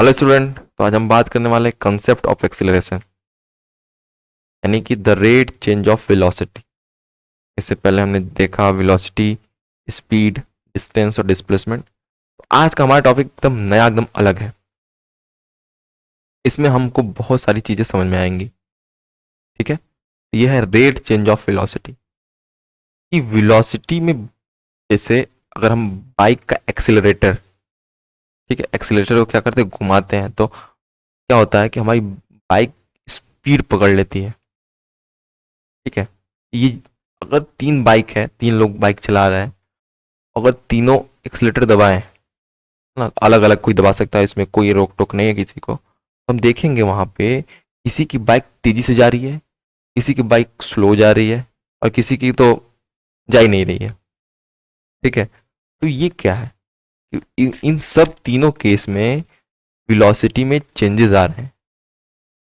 Hello student, तो आज हम बात करने वाले कंसेप्ट ऑफ एक्सीलरेशन, यानी कि the rate change of velocity. इससे पहले हमने देखा वेलोसिटी, स्पीड, डिस्टेंस और डिस्प्लेसमेंट। तो आज का हमारा टॉपिक एकदम नया, एकदम अलग है। इसमें हमको बहुत सारी चीज़ें समझ में आएंगी। ठीक है, तो यह है रेट चेंज ऑफ वेलोसिटी। कि वेलोसिटी में जैसे अगर हम बाइक का एक्सीलरेटर, ठीक है, एक्सीलरेटर को क्या करते हैं, घुमाते हैं, तो क्या होता है कि हमारी बाइक स्पीड पकड़ लेती है। ठीक है, ये अगर तीन बाइक है, तीन लोग बाइक चला रहे हैं, अगर तीनों एक्सीलेटर दबाएं ना, अलग अलग कोई दबा सकता है, इसमें कोई रोक टोक नहीं है किसी को, तो हम देखेंगे वहां पे किसी की बाइक तेजी से जा रही है, किसी की बाइक स्लो जा रही है, और किसी की तो जा ही नहीं रही है। ठीक है, तो ये क्या है कि इन सब तीनों केस में वेलोसिटी में चेंजेस आ रहे हैं।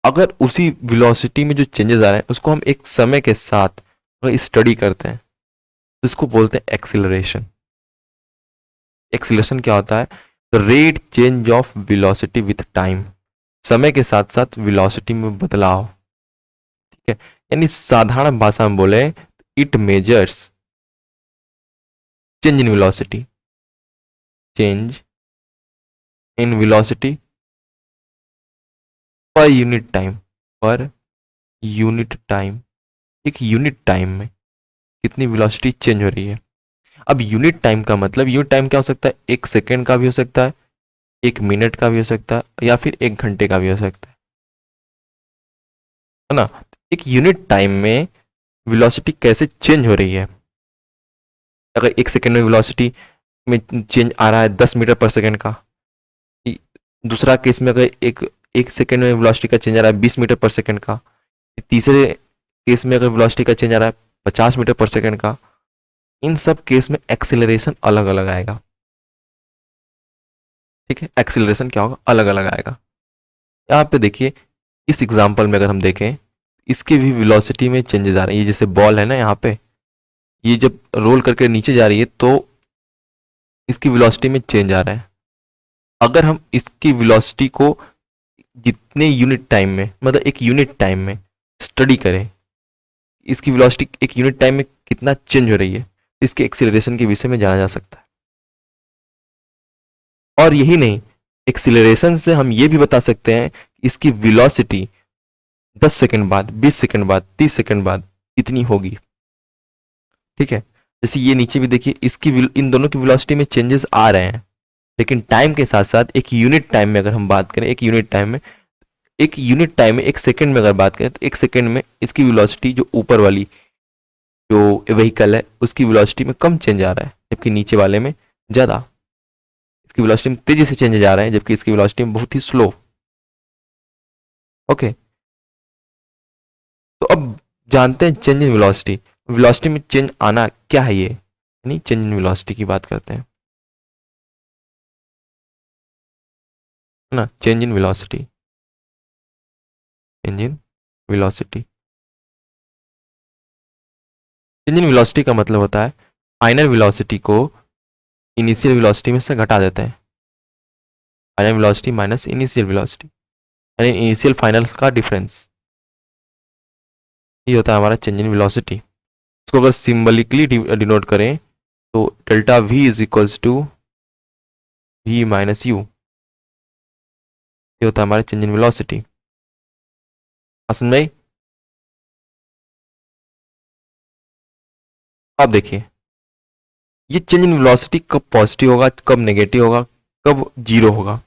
अगर उसी वेलोसिटी में जो चेंजेस आ रहे हैं उसको हम एक समय के साथ अगर स्टडी करते हैं तो इसको बोलते हैं एक्सीलरेशन। एक्सीलरेशन क्या होता है? The rate change of velocity with time, समय के साथ साथ वेलोसिटी में बदलाव। ठीक है, यानी साधारण भाषा में बोले, it measures change in velocity, change in velocity per unit time, per unit time, एक यूनिट टाइम में कितनी वेलोसिटी चेंज हो रही है। अब यूनिट टाइम का मतलब, यूनिट टाइम क्या हो सकता है? एक सेकेंड का भी हो सकता है, एक मिनट का भी हो सकता है, या फिर एक घंटे का भी हो सकता है ना। एक यूनिट टाइम में वेलोसिटी कैसे चेंज हो रही है? अगर एक सेकेंड में वेलोसिटी में चेंज आ रहा है 10 मीटर पर सेकेंड का, दूसरा केस में अगर एक एक सेकेंड में वेलोसिटी का चेंज आ रहा है 20 मीटर पर सेकेंड का, तीसरे केस में अगर वेलोसिटी का चेंज आ रहा है 50 मीटर पर सेकेंड का, इन सब केस में एक्सेलरेशन अलग अलग आएगा। ठीक है, एक्सेलरेशन क्या होगा? अलग अलग आएगा। यहाँ पे देखिए, इस एग्जाम्पल में अगर हम देखें, इसके भी वेलोसिटी में चेंजेस आ रहे हैं। ये जैसे बॉल है ना, यहाँ पे ये जब रोल करके नीचे जा रही है तो इसकी वेलोसिटी में चेंज आ रहा है। अगर हम इसकी वेलोसिटी को जितने यूनिट टाइम में, मतलब एक यूनिट टाइम में स्टडी करें, इसकी वेलोसिटी एक यूनिट टाइम में कितना चेंज हो रही है, इसके एक्सीलरेशन के विषय में जाना जा सकता है। और यही नहीं, एक्सीलरेशन से हम ये भी बता सकते हैं कि इसकी वेलोसिटी 10 सेकंड बाद, 20 सेकंड बाद, 30 सेकंड बाद कितनी होगी। ठीक है, जैसे ये नीचे भी देखिए, इसकी इन दोनों की वेलोसिटी में चेंजेस आ रहे हैं, लेकिन टाइम के साथ साथ एक यूनिट टाइम में अगर हम बात करें, एक यूनिट टाइम में, एक सेकंड में अगर बात करें, तो एक सेकंड में इसकी वेलोसिटी जो ऊपर वाली जो व्हीकल है उसकी वेलोसिटी में कम चेंज आ रहा है, जबकि नीचे वाले में ज़्यादा। इसकी वेलोसिटी में तेजी से चेंज जा रहे हैं, जबकि इसकी वेलोसिटी में बहुत ही स्लो। ओके, तो अब जानते हैं चेंज इन वेलोसिटी। वेलोसिटी में चेंज आना क्या है, ये यानी चेंज इन वेलोसिटी की बात करते हैं, है ना। Change in velocity, change in velocity, change in velocity का मतलब होता है फाइनल वेलोसिटी को इनिशियल वेलोसिटी में से घटा देते हैं। Final velocity minus initial velocity, यानी इनिशियल फाइनल का डिफरेंस, ये होता है हमारा चेंज इन वेलोसिटी। इसको अगर सिंबलिकली डिनोट करें तो delta v is equals to we minus u, ये होता है हमारा चेंज इन वेलोसिटी। समझ में आई? अब देखिए, ये चेंज इन वेलोसिटी कब पॉजिटिव होगा, कब नेगेटिव होगा, कब जीरो होगा,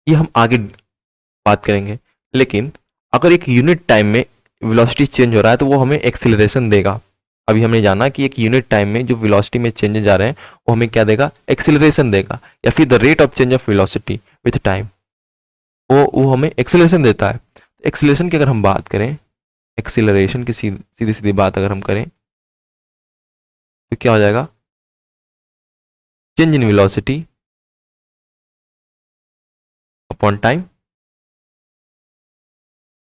ये हम आगे बात करेंगे। लेकिन अगर एक यूनिट टाइम में वेलोसिटी चेंज हो रहा है तो वो हमें एक्सीलरेशन देगा। अभी हमने जाना कि एक यूनिट टाइम में जो वेलोसिटी में चेंजेस आ रहे हैं वो हमें क्या देगा? एक्सीलरेशन देगा, या फिर the rate of change of velocity with time, वो हमें एक्सीलरेशन देता है। एक्सीलरेशन की अगर हम बात करें, एक्सीलरेशन की सीधी सीधी बात अगर हम करें तो क्या हो जाएगा? Change in velocity upon time,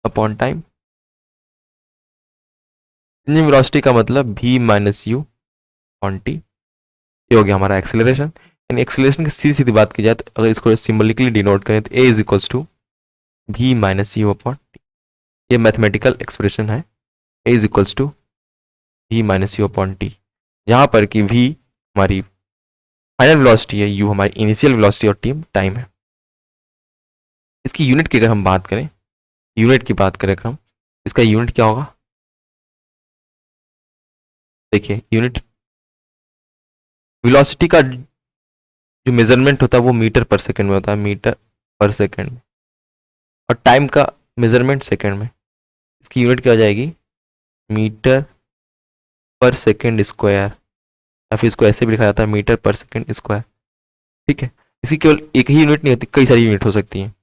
upon time. Change in velocity का मतलब v minus you upon T, ये हो गया हमारा एक्सीलरेशन। यानी एक्सेलरेशन की सीधी सीधी बात की जाए तो अगर इसको सिंबलिकली डिनोट करें तो A is equals to we minus you upon T. ये मैथमेटिकल एक्सप्रेशन है, A is equals to we minus you upon T, जहाँ पर कि वी हमारी फाइनल वेलोसिटी है, यू हमारी इनिशियल वेलोसिटी और टी टाइम है। इसकी यूनिट की अगर हम बात करें, यूनिट की बात करें अगर हम, इसका यूनिट क्या होगा? देखिए यूनिट वेलोसिटी का जो मेजरमेंट होता है वो मीटर पर सेकंड में होता है, मीटर पर सेकंड में, और टाइम का मेजरमेंट सेकंड में। इसकी यूनिट क्या हो जाएगी? मीटर पर सेकंड स्क्वायर, या फिर इसको ऐसे भी लिखा जाता है मीटर पर सेकंड स्क्वायर। ठीक है, इसकी केवल एक ही यूनिट नहीं होती, कई सारी यूनिट हो सकती हैं।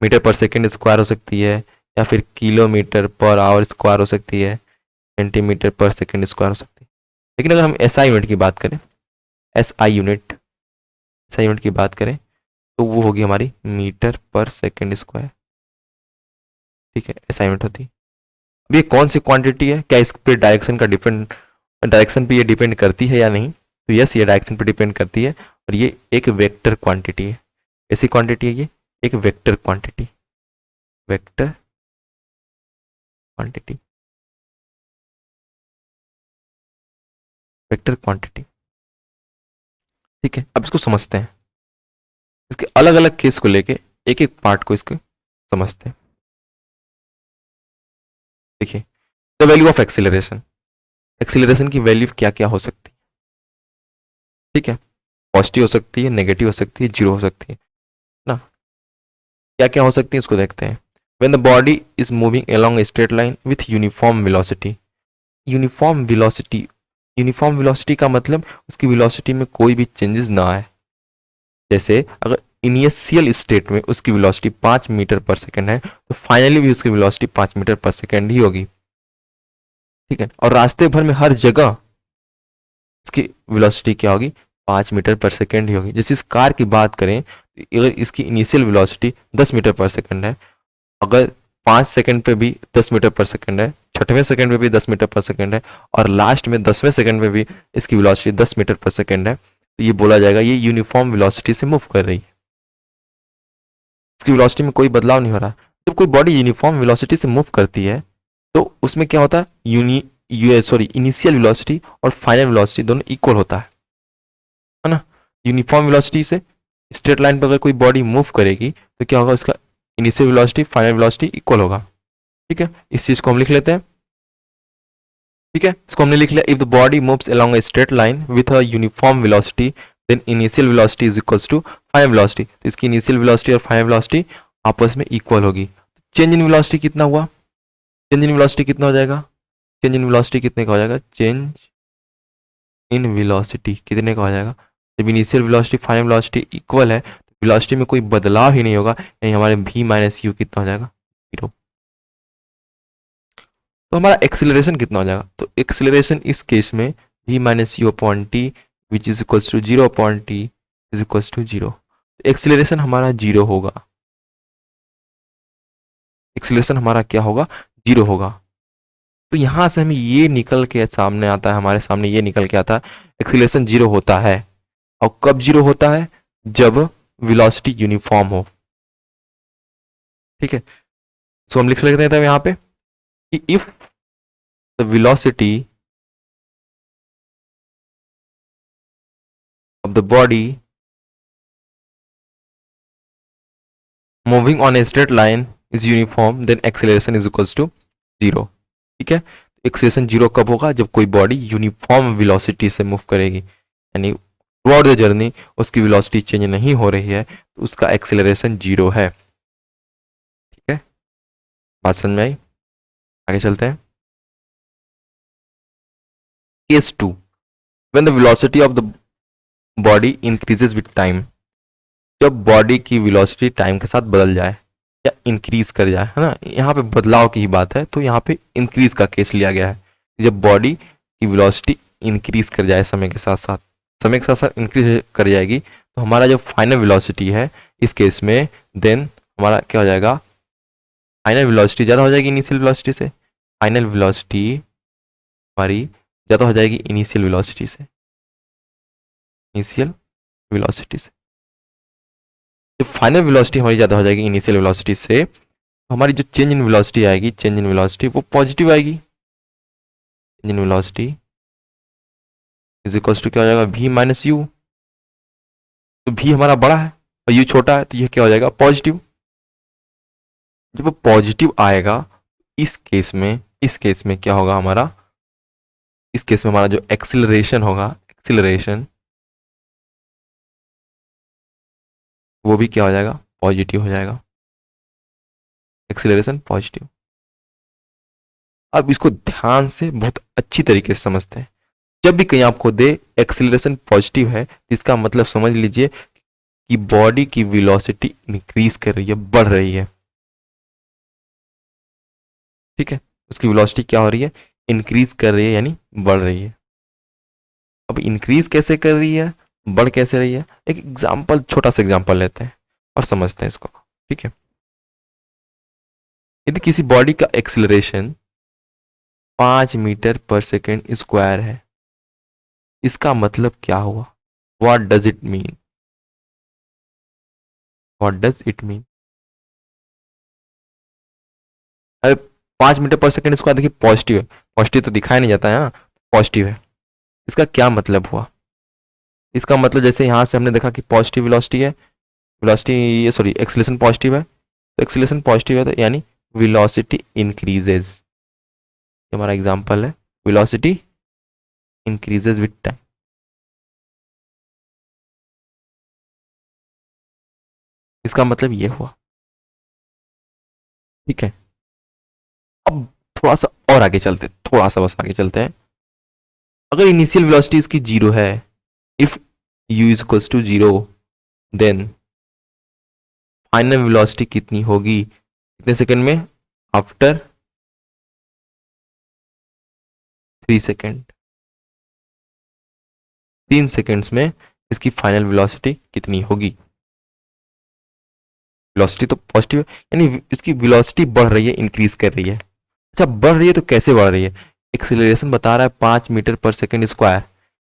मीटर पर सेकंड स्क्वायर हो सकती है, या फिर किलोमीटर पर आवर स्क्वायर हो सकती है, सेंटीमीटर पर सेकंड स्क्वायर हो सकती है। लेकिन अगर हम एसआई यूनिट की बात करें, एसआई यूनिट, एसआई यूनिट की बात करें तो वो होगी हमारी मीटर पर सेकंड स्क्वायर। ठीक है, एसआई यूनिट होती है। अब ये कौन सी क्वांटिटी है, क्या इस पे डायरेक्शन का डिपेंड, डायरेक्शन पे ये डिपेंड करती है या नहीं? तो यस, ये डायरेक्शन पे डिपेंड करती है, और ये एक वेक्टर क्वांटिटी है। ऐसी क्वांटिटी है ये, एक vector quantity, vector quantity, vector quantity. ठीक है, अब इसको समझते हैं, इसके अलग अलग केस को लेके एक एक पार्ट को इसके समझते हैं। देखिए, the value of acceleration, acceleration की वैल्यू क्या क्या हो सकती है? ठीक है, पॉजिटिव हो सकती है, नेगेटिव हो सकती है, जीरो हो सकती है ना। क्या क्या हो सकती है उसको देखते हैं। When the body is moving along a straight line with uniform velocity, uniform velocity, uniform velocity का मतलब उसकी वेलोसिटी में कोई भी चेंजेस ना आए। जैसे अगर इनिशियल स्टेट में उसकी वेलोसिटी 5 मीटर पर सेकंड है, तो फाइनली भी उसकी वेलोसिटी 5 मीटर पर सेकंड ही होगी। ठीक है, और रास्ते भर में हर जगह इसकी वेलोसिटी क्या होगी? 5 मीटर पर सेकंड ही होगी। जैसे इस कार की बात करें, अगर इसकी इनिशियल वेलोसिटी 10 मीटर पर सेकंड है, अगर 5 सेकंड पे भी 10 मीटर पर सेकंड है, 6वें सेकंड पे भी 10 मीटर पर सेकंड है, और लास्ट में 10वें सेकंड पे भी इसकी वेलोसिटी 10 मीटर पर सेकंड है, तो ये बोला जाएगा ये यूनिफॉर्म वेलोसिटी से मूव कर रही है, इसकी वेलोसिटी में कोई बदलाव नहीं हो रहा। जब कोई बॉडी यूनिफॉर्म वेलोसिटी से मूव करती है तो उसमें क्या होता है? इनिशियल वेलोसिटी और फाइनल वेलोसिटी दोनों इक्वल होता है ना। यूनिफॉर्म वेलोसिटी से स्ट्रेट लाइन पर अगर कोई बॉडी मूव करेगी तो क्या होगा? उसका initial velocity final velocity equal होगा। ठीक है, इस चीज को हम लिख लेते हैं। ठीक है, इसको हमने लिख लिया, if the body moves along a straight line with a uniform velocity then initial velocity is equals to final velocity. तो इसकी इनिशियल वेलोसिटी और फाइनल वेलोसिटी आपस में इक्वल होगी। चेंज इन वेलोसिटी कितना हुआ? चेंज इन वेलोसिटी कितना हो जाएगा? चेंज इन वेलोसिटी कितने का हो जाएगा? चेंज इन वेलोसिटी कितने का हो जाएगा? जब initial velocity final velocity equal है तो वेलोसिटी में कोई बदलाव ही नहीं होगा, यानी हमारे v माइनस यू कितना हो जाएगा? 0। तो हमारा एक्सिलरेशन कितना हो जाएगा? तो एक्सिलरेशन इस केस में v minus you upon t which is equals to 0 upon t is equals to 0। Acceleration हमारा 0 होगा, एक्सिलरेशन हमारा क्या होगा? 0 होगा। तो यहां से हमें ये निकल के सामने आता है, हमारे सामने ये निकल के आता है एक्सिलरेशन 0 होता है। और कब 0 होता है? जब वेलोसिटी यूनिफॉर्म हो। ठीक है, सो हम लिख लेते हैं यहाँ पे कि if the velocity of the body moving on a straight line is uniform then acceleration is equals to 0। ठीक है, एक्सेलरेशन 0 कब होगा? जब कोई बॉडी यूनिफॉर्म वेलोसिटी से मूव करेगी, यानी थ्रू आउट द जर्नी उसकी वेलोसिटी चेंज नहीं हो रही है, तो उसका एक्सेलरेशन 0 है। ठीक है, बात समझ में आई? आगे चलते हैं। Case 2, when the velocity of the body increases with time, जब बॉडी की वेलोसिटी टाइम के साथ बदल जाए या इंक्रीज कर जाए, है ना, यहाँ पे बदलाव की ही बात है, तो यहाँ पे इंक्रीज का केस लिया गया है। जब बॉडी की वेलोसिटी इंक्रीज कर जाए समय के साथ साथ, समय के साथ साथ इंक्रीज कर जाएगी, तो हमारा जो फाइनल वेलोसिटी है इस केस में देन हमारा क्या हो जाएगा? फाइनल वेलोसिटी ज़्यादा हो जाएगी इनिशियल वेलोसिटी से, फाइनल वेलोसिटी हमारी ज़्यादा हो जाएगी इनिशियल वेलोसिटी से, इनिशियल वेलोसिटी से। जब फाइनल वेलोसिटी हमारी ज़्यादा हो जाएगी इनिशियल वेलोसिटी से, हमारी जो चेंज इन वेलोसिटी आएगी, चेंज इन वेलोसिटी वो पॉजिटिव आएगी। Change in velocity is equals to क्या हो जाएगा, v माइनस यू। तो v हमारा बड़ा है और u छोटा है, तो यह क्या हो जाएगा, पॉजिटिव। जब वो पॉजिटिव आएगा, इस केस में क्या होगा हमारा, इस केस में हमारा जो एक्सिलरेशन होगा, एक्सिलरेशन वो भी क्या हो जाएगा, पॉजिटिव हो जाएगा। Acceleration positive. अब इसको ध्यान से बहुत अच्छी तरीके से समझते हैं। जब भी कहीं आपको दे एक्सिलरेशन पॉजिटिव है, इसका मतलब समझ लीजिए कि बॉडी की वेलोसिटी इंक्रीज कर रही है, बढ़ रही है। ठीक है, उसकी वेलोसिटी क्या हो रही है, इंक्रीज कर रही है, यानी बढ़ रही है। अब इंक्रीज कैसे कर रही है, बढ़ कैसे रही है, एक एग्जांपल, छोटा सा एग्जांपल लेते हैं और समझते हैं इसको। ठीक है, यदि किसी बॉडी का acceleration 5 metre per second square है, इसका मतलब क्या हुआ, what does it mean, what does it mean. अरे 5 मीटर पर सेकेंड स्क्वायर देखिए पॉजिटिव है, पॉजिटिव तो दिखाया नहीं जाता है ना, पॉजिटिव है। इसका क्या मतलब हुआ, इसका मतलब जैसे यहां से हमने देखा कि पॉजिटिव वेलोसिटी है, वेलोसिटी ये सॉरी एक्सीलरेशन पॉजिटिव है, तो एक्सीलरेशन पॉजिटिव है तो यानी वेलोसिटी इंक्रीजेज। हमारा एग्जांपल है, वेलोसिटी इंक्रीजेज विद टाइम। इसका मतलब ये हुआ। ठीक है, अब थोड़ा सा और आगे चलते, थोड़ा सा बस आगे चलते हैं। अगर इनिशियल वेलोसिटी इसकी जीरो है, if u is equals to zero, then final velocity कितनी होगी, कितने सेकंड में, आफ्टर 3 सेकंड, 3 सेकंड्स में इसकी फाइनल वेलोसिटी कितनी होगी। वेलोसिटी तो पॉजिटिव है, यानी इसकी वेलोसिटी बढ़ रही है, इंक्रीज कर रही है। अच्छा, बढ़ रही है तो कैसे बढ़ रही है, एक्सीलरेशन बता रहा है 5 मीटर पर सेकेंड स्क्वायर।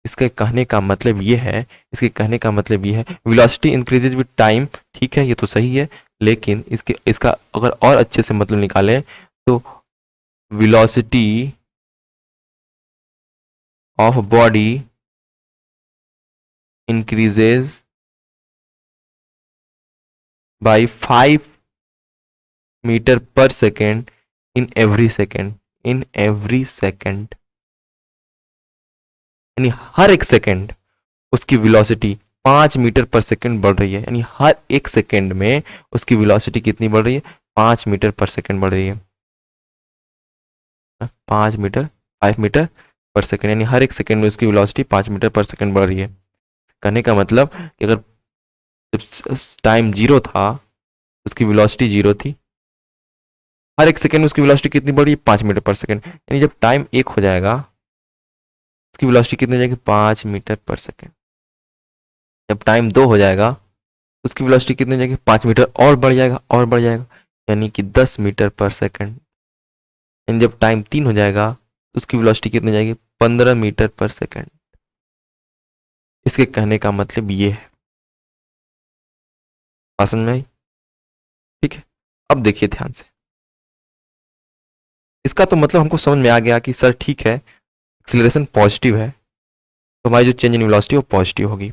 इसके कहने का मतलब ये है, इसके कहने का मतलब ये है वेलोसिटी इंक्रीजेज विद टाइम। ठीक है, ये तो सही है, लेकिन इसका अगर और अच्छे से मतलब निकालें तो velocity of body increases by 5 metre per second in every second, in every second, यानी हर एक सेकेंड उसकी वेलोसिटी 5 मीटर पर सेकेंड बढ़ रही है, यानी हर एक सेकेंड में उसकी वेलोसिटी कितनी बढ़ रही है, 5 मीटर पर सेकेंड बढ़ रही है। 5 मीटर, 5 मीटर पर सेकेंड, यानी हर एक सेकेंड में उसकी वेलोसिटी 5 मीटर पर सेकेंड बढ़ रही है। कहने का मतलब कि अगर जब टाइम जीरो था, उसकी वेलोसिटी जीरो थी, हर एक सेकेंड में उसकी वेलोसिटी कितनी बढ़ी, 5 मीटर पर सेकेंड, यानी जब टाइम एक हो जाएगा उसकी वेलोसिटी कितनी हो जाएगी, 5 मीटर पर सेकेंड। जब टाइम दो हो जाएगा उसकी वेलोसिटी कितनी हो जाएगी, 5 मीटर और बढ़ जाएगा, और बढ़ जाएगा, यानी कि 10 मीटर पर सेकेंड। यानी जब टाइम 3 हो जाएगा तो उसकी वेलोसिटी कितनी हो जाएगी, 15 मीटर पर सेकेंड। इसके कहने का मतलब ये है, बात समझ में आई। ठीक है, अब देखिए ध्यान से, इसका तो मतलब हमको समझ में आ गया कि सर ठीक है, एक्सीलरेशन पॉजिटिव है तो हमारी जो चेंज इन वेलोसिटी वो पॉजिटिव होगी।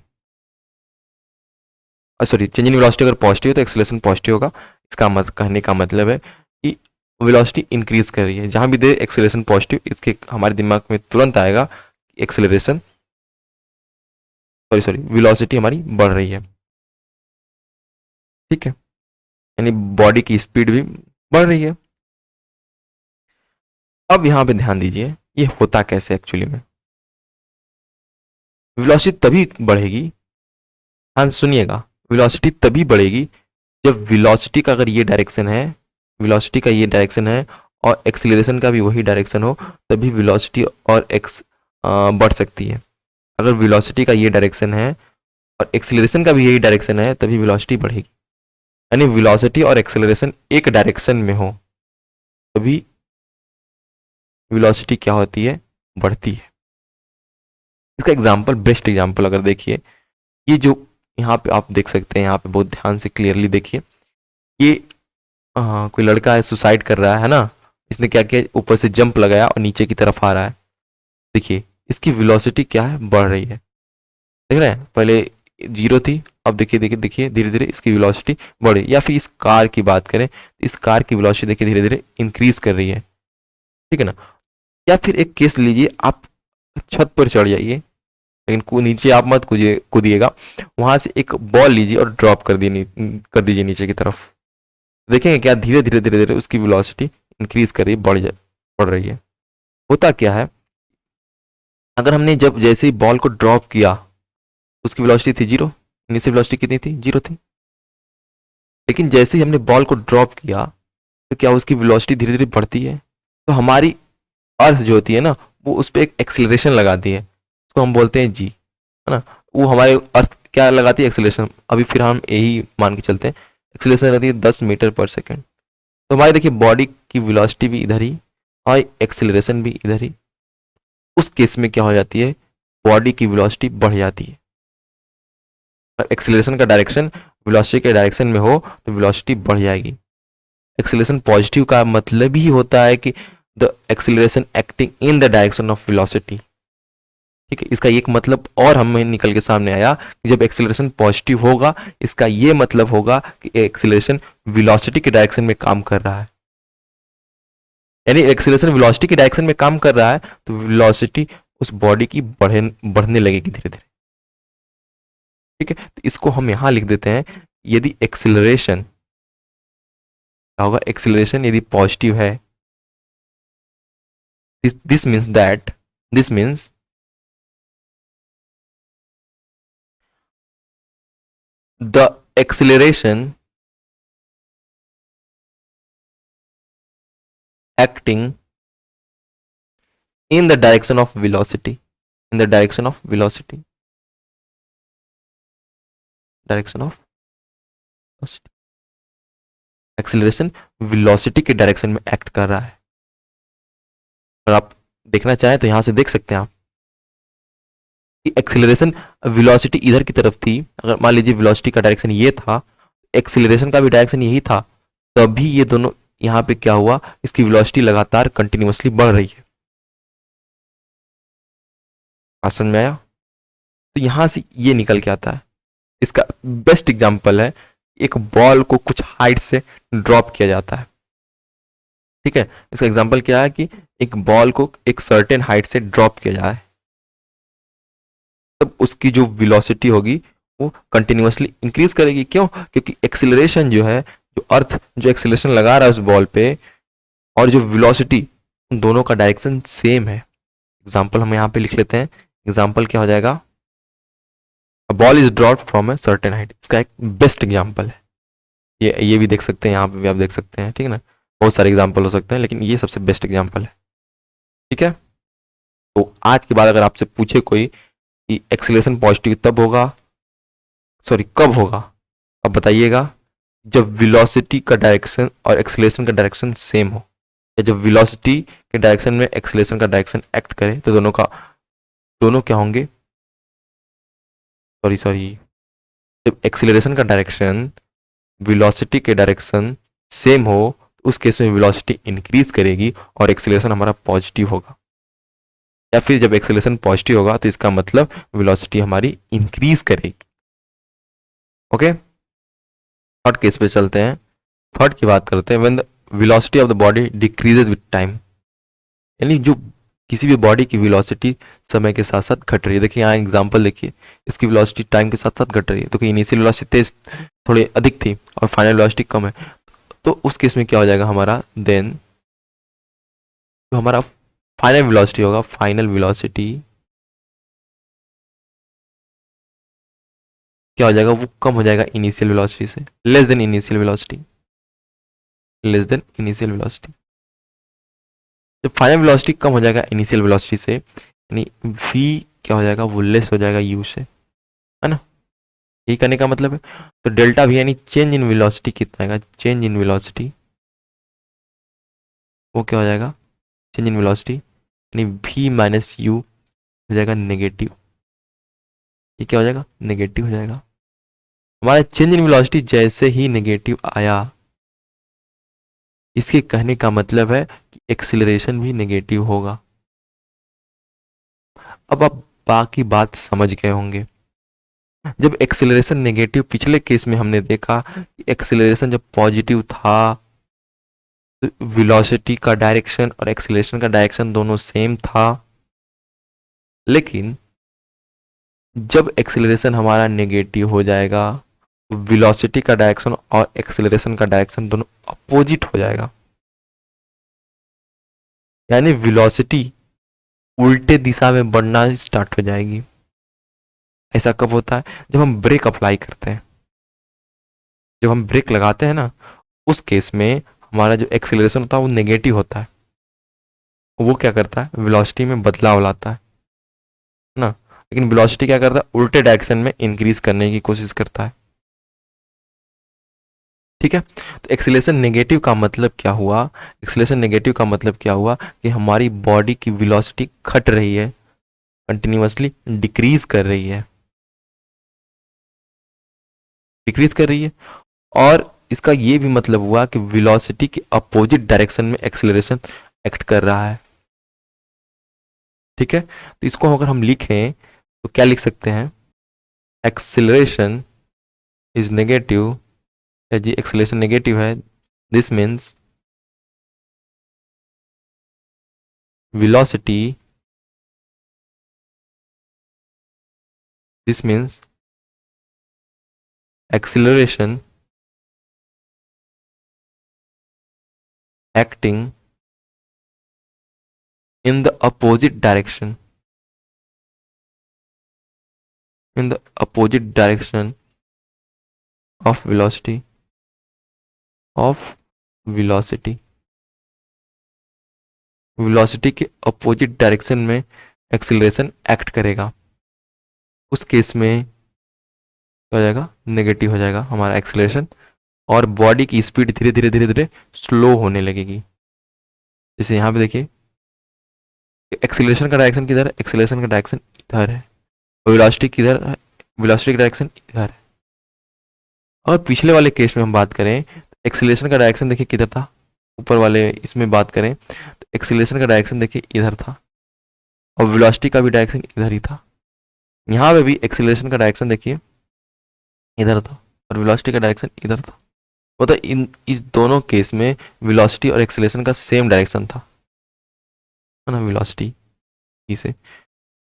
सॉरी, चेंज इन वेलोसिटी अगर पॉजिटिव है तो एक्सीलरेशन पॉजिटिव होगा। इसका कहने का मतलब है कि वेलोसिटी इंक्रीज कर रही है, जहां भी दे एक्सीलरेशन पॉजिटिव, इसके हमारे दिमाग में तुरंत आएगा एक्सीलरेशन, सॉरी सॉरी, वेलोसिटी हमारी बढ़ रही है। ठीक है, यानी बॉडी की स्पीड भी बढ़ रही है। अब यहां पे ध्यान दीजिए, ये होता कैसे एक्चुअली में, वेलोसिटी तभी बढ़ेगी, हाँ सुनिएगा, वेलोसिटी तभी बढ़ेगी जब वेलोसिटी का अगर ये डायरेक्शन है, वेलोसिटी का ये डायरेक्शन है और एक्सीलरेशन का भी वही डायरेक्शन हो, तभी वेलोसिटी और बढ़ सकती है। अगर वेलोसिटी का ये डायरेक्शन है और एक्सीलरेशन का भी यही डायरेक्शन है, तभी वेलोसिटी बढ़ेगी। यानी वेलोसिटी और एक्सीलरेशन एक डायरेक्शन में हो तभी वेलोसिटी क्या होती है, बढ़ती है। इसका एग्जाम्पल, बेस्ट एग्जाम्पल अगर देखिए, ये जो यहाँ पे आप देख सकते हैं, यहाँ पे बहुत ध्यान से क्लियरली देखिए, ये कोई लड़का है सुसाइड कर रहा है ना, इसने क्या किया, ऊपर से जंप लगाया और नीचे की तरफ आ रहा है। देखिए इसकी वेलोसिटी क्या है, बढ़ रही है, देख रहे हैं, पहले 0 थी, अब देखिए देखिए देखिए धीरे धीरे इसकी वेलोसिटी बढ़ रही है। या फिर इस कार की बात करें, इस कार की वेलोसिटी देखिए धीरे धीरे इंक्रीज कर रही है, ठीक है ना। या फिर एक केस लीजिए, आप छत पर चढ़ जाइए, लेकिन नीचे आप मत कूदिएगा, वहां से एक बॉल लीजिए और ड्रॉप कर दीजिए नीचे की तरफ। देखेंगे क्या, धीरे धीरे धीरे धीरे उसकी वेलोसिटी इंक्रीज कर रही है, बढ़ रही है। होता क्या है, अगर हमने जब जैसे ही बॉल को ड्रॉप किया, उसकी वेलोसिटी थी 0, इनिशियल वेलोसिटी कितनी थी, 0 थी। लेकिन जैसे ही हमने बॉल को ड्रॉप किया, तो क्या उसकी वेलोसिटी धीरे धीरे बढ़ती है। तो हमारी अर्थ जो होती है ना, वो उस पर एक एक्सेलरेशन लगाती है, उसको हम बोलते हैं जी, है ना। वो हमारे अर्थ क्या लगाती है, एक्सेलरेशन। अभी फिर हम यही मान के चलते हैं, एक्सेलरेशन रहती है 10 मीटर पर सेकेंड। तो हमारी देखिए बॉडी की वेलोसिटी भी इधर ही और एक्सेलरेशन भी इधर ही। उस केस में क्या हो जाती है, बॉडी की वेलोसिटी बढ़ जाती है। एक्सेलरेशन का डायरेक्शन वेलोसिटी के डायरेक्शन में हो तो वेलोसिटी बढ़ जाएगी। एक्सेलरेशन पॉजिटिव का मतलब ही होता है कि the acceleration acting in the direction of velocity, ठीक है। इसका एक मतलब और हमें निकल के सामने आया कि जब एक्सेलरेशन पॉजिटिव होगा, इसका ये मतलब होगा कि एक्सेलरेशन वेलोसिटी के डायरेक्शन में काम कर रहा है। यानी एक्सेलरेशन वेलोसिटी के डायरेक्शन में काम कर रहा है, तो वेलोसिटी उस बॉडी की बढ़ने लगेगी धीरे धीरे, ठीक है। तो इसको हम यहां लिख देते हैं, यदि एक्सेलरेशन क्या होगा, एक्सेलरेशन यदि पॉजिटिव है, this means that, this means the acceleration acting in the direction of velocity, in the direction of velocity, direction of velocity, acceleration velocity के डायरेक्शन में एक्ट कर रहा है। अगर आप देखना चाहें तो यहां से देख सकते हैं आप कि एक्सेलरेशन वेलोसिटी इधर की तरफ थी। अगर मान लीजिए वेलोसिटी का डायरेक्शन ये था, एक्सेलरेशन का भी डायरेक्शन यही था, तभी ये दोनों यहां पे क्या हुआ, इसकी वेलोसिटी लगातार कंटिन्यूअसली बढ़ रही है। समझ में आया। तो यहां से ये निकल के आता है। इसका बेस्ट एग्जांपल है, एक बॉल को कुछ हाइट से ड्रॉप किया जाता है, ठीक है। इसका एग्जांपल क्या है कि एक बॉल को एक सर्टेन हाइट से ड्रॉप किया जाए, तब उसकी जो वेलोसिटी होगी वो कंटिन्यूअसली इंक्रीज करेगी। क्यों, क्योंकि एक्सेलरेशन जो है, जो अर्थ जो एक्सेलरेशन लगा रहा है उस बॉल पे, और जो वेलोसिटी, उन दोनों का डायरेक्शन सेम है। एग्जांपल हम यहाँ पे लिख लेते हैं। एग्जांपल क्या हो जाएगा, a ball is dropped from a certain height. इसका एक बेस्ट एग्जांपल है। ये भी देख सकते हैं, यहाँ पे भी आप देख सकते हैं, ठीक है ना। बहुत सारे एग्जांपल हो सकते हैं, लेकिन ये सबसे बेस्ट एग्जांपल है, ठीक है। तो आज के बाद अगर आपसे पूछे कोई कि एक्सेलरेशन पॉजिटिव तब होगा, सॉरी कब होगा, अब बताइएगा जब वेलोसिटी का डायरेक्शन और एक्सेलरेशन का डायरेक्शन सेम हो, या जब वेलोसिटी के डायरेक्शन में एक्सेलरेशन का डायरेक्शन एक्ट करे, तो दोनों क्या होंगे, सॉरी जब एक्सेलरेशन का डायरेक्शन वेलोसिटी के डायरेक्शन सेम हो, तो उस केस में वेलोसिटी इंक्रीज करेगी और एक्सेलरेशन हमारा पॉजिटिव होगा। या फिर जब एक्सेलरेशन पॉजिटिव होगा, तो इसका मतलब वेलोसिटी हमारी इंक्रीज करेगी। ओके, थर्ड केस पे चलते हैं। थर्ड की बात करते हैं, when the velocity of the body decreases with time, यानी जो किसी भी बॉडी की वेलोसिटी समय के साथ साथ घट रही है। देखिए यहाँ एग्जांपल देखिए, इसकी वेलोसिटी टाइम के साथ साथ घट रही है, तो कि इनिशियल वेलोसिटी तेज थोड़ी अधिक थी और फाइनल वेलोसिटी कम है, तो उस केस में क्या हो जाएगा हमारा, देन जो हमारा फाइनल वेलोसिटी होगा, फाइनल वेलोसिटी क्या हो जाएगा, वो कम हो जाएगा इनिशियल वेलोसिटी से, less than initial velocity, less than initial velocity. जब फाइनल वेलोसिटी कम हो जाएगा इनिशियल वेलोसिटी से, यानी v क्या हो जाएगा, वो लेस हो जाएगा u से, है ना। यही करने का मतलब है। तो डेल्टा v यानी चेंज इन वेलोसिटी कितना आएगा, चेंज इन वेलोसिटी वो क्या हो जाएगा, चेंज इन वेलोसिटी यानी v माइनस यू हो जाएगा नेगेटिव। ये क्या हो जाएगा, नेगेटिव हो जाएगा। हमारा चेंज इन वेलोसिटी जैसे ही नेगेटिव आया, इसके कहने का मतलब है कि एक्सीलरेशन भी नेगेटिव होगा। अब आप बाकी बात समझ गए होंगे। जब एक्सीलरेशन नेगेटिव, पिछले केस में हमने देखा कि एक्सीलरेशन जब पॉजिटिव था तो वेलोसिटी का डायरेक्शन और एक्सीलरेशन का डायरेक्शन दोनों सेम था। लेकिन जब एक्सीलरेशन हमारा नेगेटिव हो जाएगा तो वेलोसिटी का डायरेक्शन और एक्सीलरेशन का डायरेक्शन दोनों अपोजिट हो जाएगा, यानी वेलोसिटी उल्टे दिशा में बढ़ना स्टार्ट हो जाएगी। ऐसा कब होता है? जब हम ब्रेक अप्लाई करते हैं, जब हम ब्रेक लगाते हैं ना, उस केस में हमारा जो एक्सीलरेशन होता है वो नेगेटिव होता है। वो क्या करता है? वेलोसिटी में बदलाव लाता है ना। लेकिन वेलोसिटी क्या करता है? उल्टे डायरेक्शन में इंक्रीज करने की कोशिश करता है। ठीक है, तो एक्सीलरेशन नेगेटिव का मतलब क्या हुआ? एक्सीलरेशन नेगेटिव का मतलब क्या हुआ कि हमारी बॉडी की वेलोसिटी घट रही है, कंटिन्यूअसली डिक्रीज कर रही है, डिक्रीज कर रही है। और इसका ये भी मतलब हुआ कि वेलोसिटी के अपोजिट डायरेक्शन में एक्सीलरेशन एक्ट कर रहा है। ठीक है, तो इसको अगर हम लिखें तो क्या लिख सकते हैं? एक्सीलरेशन इज नेगेटिव, जी एक्सीलरेशन नेगेटिव है, this means velocity, this means acceleration acting in the opposite direction, in the opposite direction of velocity, of velocity, velocity के अपोजिट डायरेक्शन में एक्सीलरेशन एक्ट करेगा। उस केस में क्या हो जाएगा? नेगेटिव हो जाएगा हमारा एक्सीलरेशन, और बॉडी की स्पीड धीरे धीरे धीरे धीरे स्लो होने लगेगी। जैसे यहाँ पे देखिए, एक्सीलरेशन का डायरेक्शन किधर है? एक्सीलरेशन का डायरेक्शन इधर है, और वेलोसिटी किधर है? वेलोसिटी का डायरेक्शन इधर है। और पिछले वाले केस में हम बात करें तो एक्सीलरेशन का डायरेक्शन देखिए किधर था? ऊपर वाले इसमें बात करें तो एक्सीलरेशन का डायरेक्शन देखिए इधर था, और वेलोसिटी का भी डायरेक्शन इधर ही था। यहाँ पे भी एक्सीलरेशन का डायरेक्शन देखिए इधर था, और वेलोसिटी का डायरेक्शन इधर था। मतलब इन इस दोनों केस में वेलोसिटी और एक्सीलरेशन का सेम डायरेक्शन था, है ना। वेलोसिटी से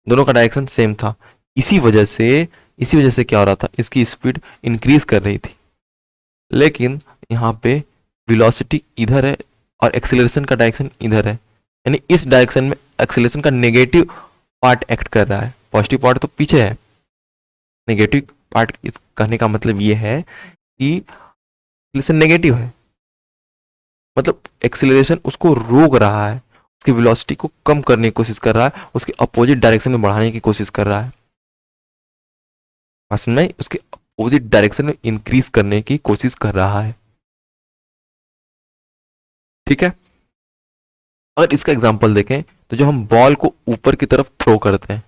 दोनों का डायरेक्शन सेम था। इसी वजह से क्या हो रहा था? इसकी स्पीड इंक्रीज कर रही थी। लेकिन यहाँ पे वेलोसिटी इधर है और एक्सीलरेशन का डायरेक्शन इधर है, यानी इस डायरेक्शन में एक्सीलरेशन का नेगेटिव पार्ट एक्ट कर रहा है, पॉजिटिव पार्ट तो पीछे है। नेगेटिव पार्ट इस कहने का मतलब ये है कि एक्सीलरेशन नेगेटिव है, मतलब एक्सीलरेशन उसको रोक रहा है, उसकी वेलोसिटी को कम करने की कोशिश कर रहा है, उसके अपोजिट डायरेक्शन में बढ़ाने की कोशिश कर रहा है। असल में उसके अपोजिट डायरेक्शन में इंक्रीज करने की कोशिश कर रहा है। ठीक है, अगर इसका एग्जांपल देखें तो जो हम बॉल को ऊपर की तरफ थ्रो करते हैं,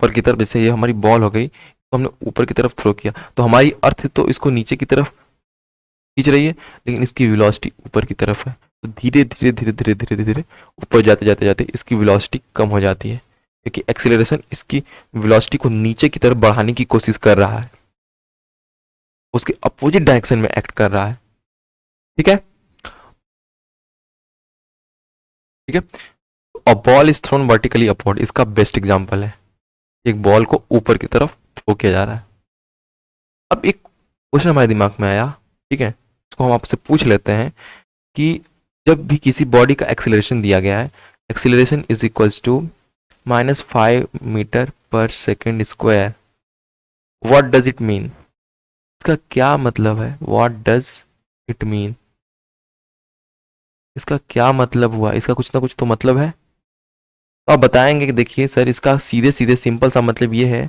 ऊपर की तरफ, जैसे ये हमारी बॉल हो गई तो हमने ऊपर की तरफ थ्रो किया, तो हमारी अर्थ तो इसको नीचे की तरफ खींच रही है, लेकिन इसकी वेलोसिटी ऊपर की तरफ है। तो धीरे धीरे धीरे धीरे धीरे धीरे ऊपर जाते जाते जाते इसकी वेलोसिटी कम हो जाती है, क्योंकि एक्सीलरेशन इसकी वेलोसिटी को नीचे की तरफ बढ़ाने की कोशिश कर रहा है, उसके अपोजिट डायरेक्शन में एक्ट कर रहा है। ठीक है, ठीक है। A ball is thrown vertically upward, इसका बेस्ट एग्जांपल है। एक बॉल को ऊपर की तरफ थ्रो किया जा रहा है। अब एक क्वेश्चन हमारे दिमाग में आया, ठीक है, इसको हम आपसे पूछ लेते हैं कि जब भी किसी बॉडी का एक्सीलरेशन दिया गया है, acceleration is equals to -5 metre per second square, what does it mean? इसका क्या मतलब है? What does it mean? इसका क्या मतलब हुआ? इसका कुछ ना कुछ तो मतलब है, तो आप बताएंगे कि देखिए सर, इसका सीधे सीधे सिंपल सा मतलब ये है,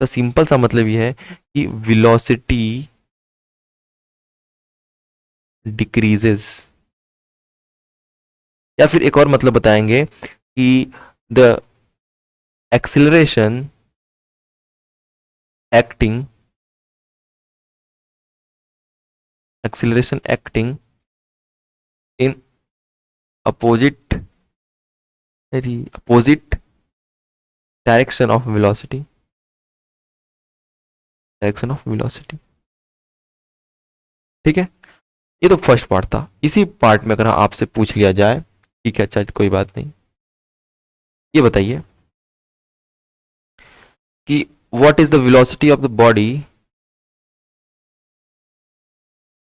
तो सिंपल सा मतलब ये है कि वेलोसिटी डिक्रीजेस, या फिर एक और मतलब बताएंगे कि the acceleration acting acceleration acting in opposite opposite direction of velocity, direction of velocity. ठीक है, ये तो फर्स्ट पार्ट था। इसी पार्ट में अगर आपसे पूछ लिया जाए, ठीक है अच्छा कोई बात नहीं, ये बताइए कि what is the velocity of the body,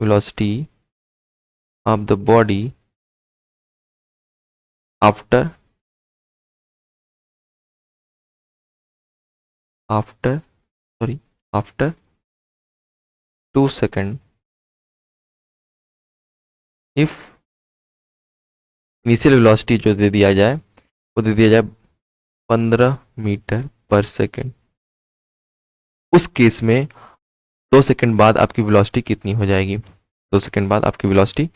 velocity of the body after after sorry after 2 second if initial velocity जो दे दिया जाए वो दे दिया जाए 15 मीटर पर सेकेंड। उस केस में 2 सेकेंड बाद आपकी वेलोसिटी कितनी हो जाएगी? 2 सेकेंड बाद आपकी वेलोसिटी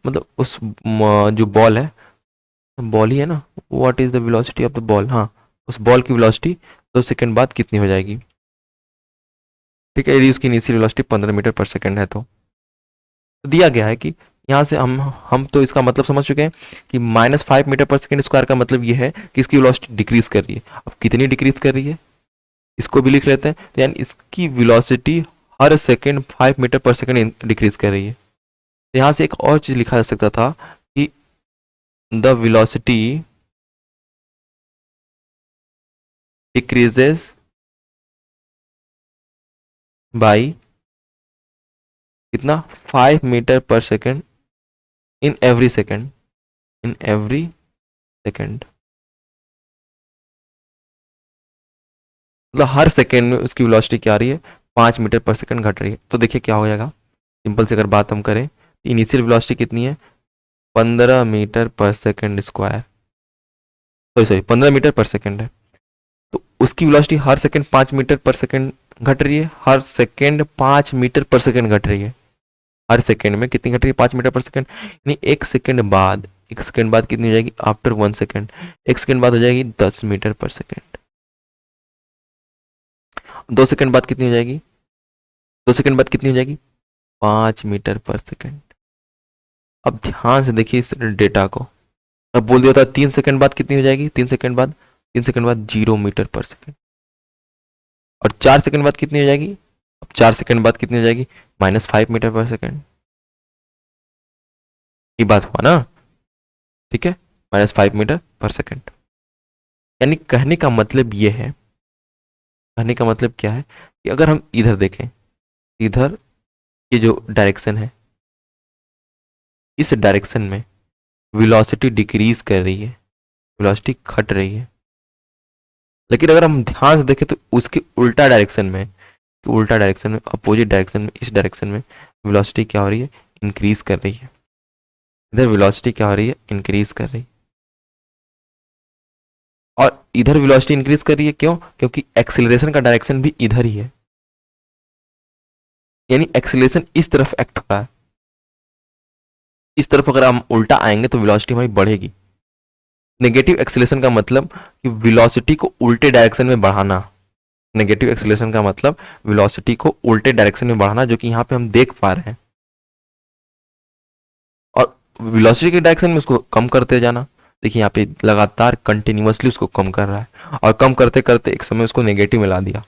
मतलब उस जो बॉल है, बॉल ही है ना, what is the velocity of the ball, हाँ उस बॉल की वेलोसिटी 2 सेकेंड बाद कितनी हो जाएगी? ठीक है, यदि उसकी initial velocity 15 metre per second है तो दिया गया है कि यहाँ से हम तो इसका मतलब समझ चुके हैं कि -5 मीटर पर सेकेंड स्क्वायर का मतलब ये है कि इसकी वेलोसिटी डिक्रीज कर रही है। अब कितनी डिक्रीज कर रही है इसको भी लिख लेते हैं, तो यानी इसकी वेलोसिटी हर second 5 metre per second decrease कर रही है। तो यहाँ से एक और चीज लिखा जा सकता था कि द वेलोसिटी डिक्रीजेस बाई कितना 5 metre per second in every second, in every second, मतलब हर सेकेंड में उसकी वेलोसिटी क्या आ रही है, 5 मीटर पर सेकेंड घट रही है। तो देखिए क्या हो जाएगा, सिंपल से अगर बात हम करें, इनिशियल वेलोसिटी कितनी है 15 metre per second square, sorry sorry 15 metre per second है, तो उसकी वेलोसिटी हर सेकेंड 5 मीटर पर सेकेंड घट रही है, हर सेकेंड 5 मीटर पर सेकेंड घट रही है। हर सेकेंड में कितनी घट रही है 5 मीटर पर सेकेंड, यानी 1 सेकेंड बाद, 1 सेकेंड बाद कितनी हो जाएगी आफ्टर 1 सेकेंड, 1 सेकेंड बाद हो जाएगी 10 मीटर पर सेकेंड। 2 सेकेंड बाद कितनी हो जाएगी, 2 सेकेंड बाद कितनी हो जाएगी 5 मीटर पर सेकेंड। अब ध्यान से देखिए इस डेटा को, अब बोल दिया था 3 सेकेंड बाद कितनी हो जाएगी, 3 सेकेंड बाद, 3 सेकेंड बाद 0 मीटर पर सेकेंड, और 4 सेकेंड बाद कितनी हो जाएगी, अब 4 सेकेंड बाद कितनी हो जाएगी -5 मीटर पर सेकेंड। ये बात हुआ ना, ठीक है, -5 मीटर पर सेकेंड। यानी कहने का मतलब ये है, कहने का मतलब क्या है कि अगर हम इधर देखें, इधर ये जो डायरेक्शन है, इस डायरेक्शन में वेलोसिटी डिक्रीज कर रही है, वेलोसिटी घट रही है। लेकिन अगर हम ध्यान से देखें तो उसके उल्टा डायरेक्शन में, उल्टा डायरेक्शन में, अपोजिट डायरेक्शन में, इस डायरेक्शन में वेलोसिटी क्या हो रही है, इंक्रीज कर रही है। इधर वेलोसिटी क्या हो रही है, इंक्रीज कर रही है, और इधर वेलोसिटी इंक्रीज कर रही है क्यों, क्योंकि एक्सेलरेशन का डायरेक्शन भी इधर ही है, यानी एक्सेलरेशन इस तरफ एक्ट हो रहा है। इस तरफ अगर हम उल्टा आएंगे तो वेलोसिटी हमारी बढ़ेगी। नेगेटिव एक्सेलरेशन का मतलब कि वेलोसिटी को उल्टे डायरेक्शन में बढ़ाना, नेगेटिव एक्सेलरेशन का मतलब वेलोसिटी को उल्टे डायरेक्शन में बढ़ाना, जो कि यहाँ पे हम देख पा रहे हैं, और वेलोसिटी के डायरेक्शन में उसको कम करते जाना। देखिए यहाँ पे लगातार कंटिन्यूअसली उसको कम कर रहा है, और कम करते करते एक समय उसको नेगेटिव में ला दिया।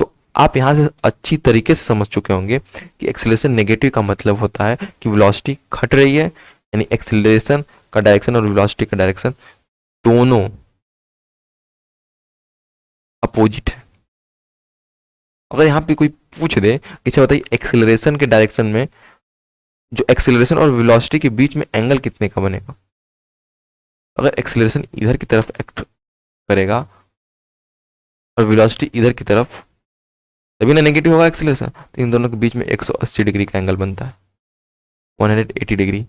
तो आप यहाँ से अच्छी तरीके से समझ चुके होंगे कि एक्सेलरेशन नेगेटिव का मतलब होता है कि वेलोसिटी घट रही है, यानी एक्सेलरेशन का डायरेक्शन और वेलोसिटी का डायरेक्शन दोनों अपोजिट है। अगर यहाँ पे कोई पूछ दे कि अच्छा बताइए एक्सेलरेशन के डायरेक्शन में जो एक्सेलरेशन और वेलोसिटी के बीच में एंगल कितने का बनेगा, अगर एक्सेलरेशन इधर की तरफ एक्ट करेगा और वेलोसिटी इधर की तरफ, तभी ना नेगेटिव होगा एक्सेलरेशन। तो इन दोनों के बीच में 180 डिग्री का एंगल बनता है, 180 डिग्री।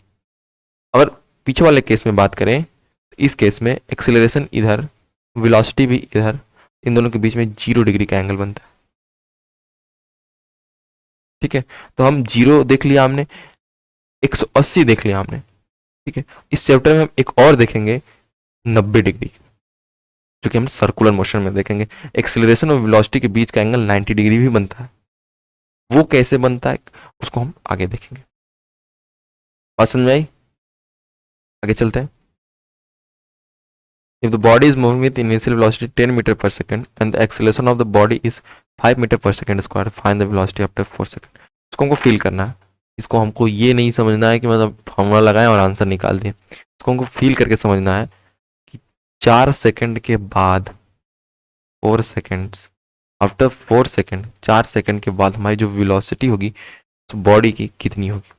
अगर पीछे वाले केस में बात करें, इस केस में एक्सेलरेशन इधर, वेलोसिटी भी इधर, इन दोनों के बीच में 0 डिग्री का एंगल बनता है। ठीक है, तो हम 0 देख लिया हमने, 180 देख लिया हमने। ठीक है, इस चैप्टर में हम एक और देखेंगे 90 डिग्री, जो कि हम सर्कुलर मोशन में देखेंगे। एक्सेलरेशन और वेलोसिटी के बीच का एंगल 90 डिग्री भी बनता है, वो कैसे बनता है उसको हम आगे देखेंगे। बात समझ में आई? आगे चलते हैं। If the body is moving with initial velocity 10 meter per second and the acceleration of the body is 5 meter per second square, find the velocity after 4 second. इसको हमको फील करना है। इसको हमको ये नहीं समझना है कि मतलब फॉर्मूला लगाएं और आंसर निकाल दें। इसको हमको फील करके समझना है कि 4 सेकंड के बाद 4 सेकंड्स, आफ्टर 4 सेकंड, 4 सेकंड के बाद हमारी जो वेलोसिटी होगी तो बॉडी की कितनी होगी।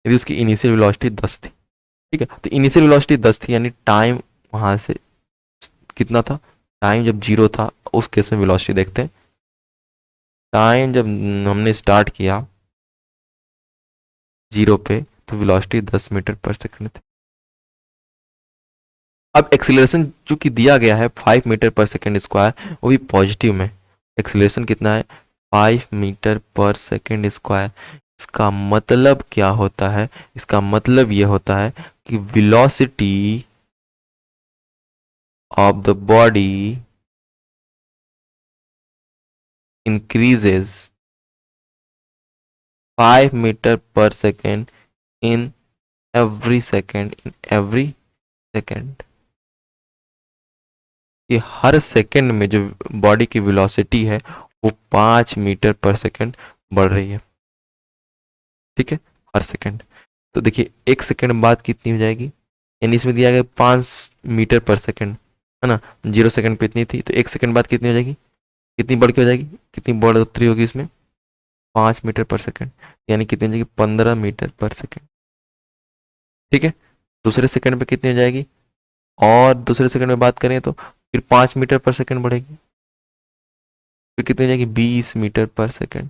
यदि उसकी इनिशियल वेलोसिटी 10 थी, ठीक है, तो इनिशियल वेलोसिटी 10 थी यानी टाइम वहाँ से कितना था, टाइम जब 0 था उस केस में वेलोसिटी देखते हैं। टाइम जब हमने स्टार्ट किया 0 पे तो वेलोसिटी 10 मीटर पर सेकंड थी। अब एक्सीलरेशन जो कि दिया गया है 5 मीटर पर सेकंड स्क्वायर, वो भी पॉजिटिव में। एक्सीलरेशन कितना है, 5 मीटर पर सेकंड स्क्वायर। इसका मतलब क्या होता है, इसका मतलब ये होता है कि velocity of the body increases 5 meter per second in every second, ये हर सेकंड में जो बॉडी की वेलोसिटी है वो 5 मीटर पर सेकंड बढ़ रही है, ठीक है, हर सेकंड। तो देखिए 1 सेकंड बाद कितनी हो जाएगी, यानी इसमें दिया गया 5 मीटर पर सेकंड, है ना, 0 सेकंड पे इतनी थी, तो 1 सेकंड बाद कितनी हो जाएगी, कितनी बढ़ के हो जाएगी, कितनी बढ़ोतरी होगी इसमें, 5 मीटर पर सेकंड, यानी कितनी हो जाएगी, 15 मीटर पर सेकंड, ठीक है। दूसरे सेकंड पे कितनी हो जाएगी, और दूसरे सेकंड में बात करें तो फिर 5 मीटर पर सेकंड बढ़ेगी, फिर कितनी हो जाएगी, 20 मीटर पर सेकंड।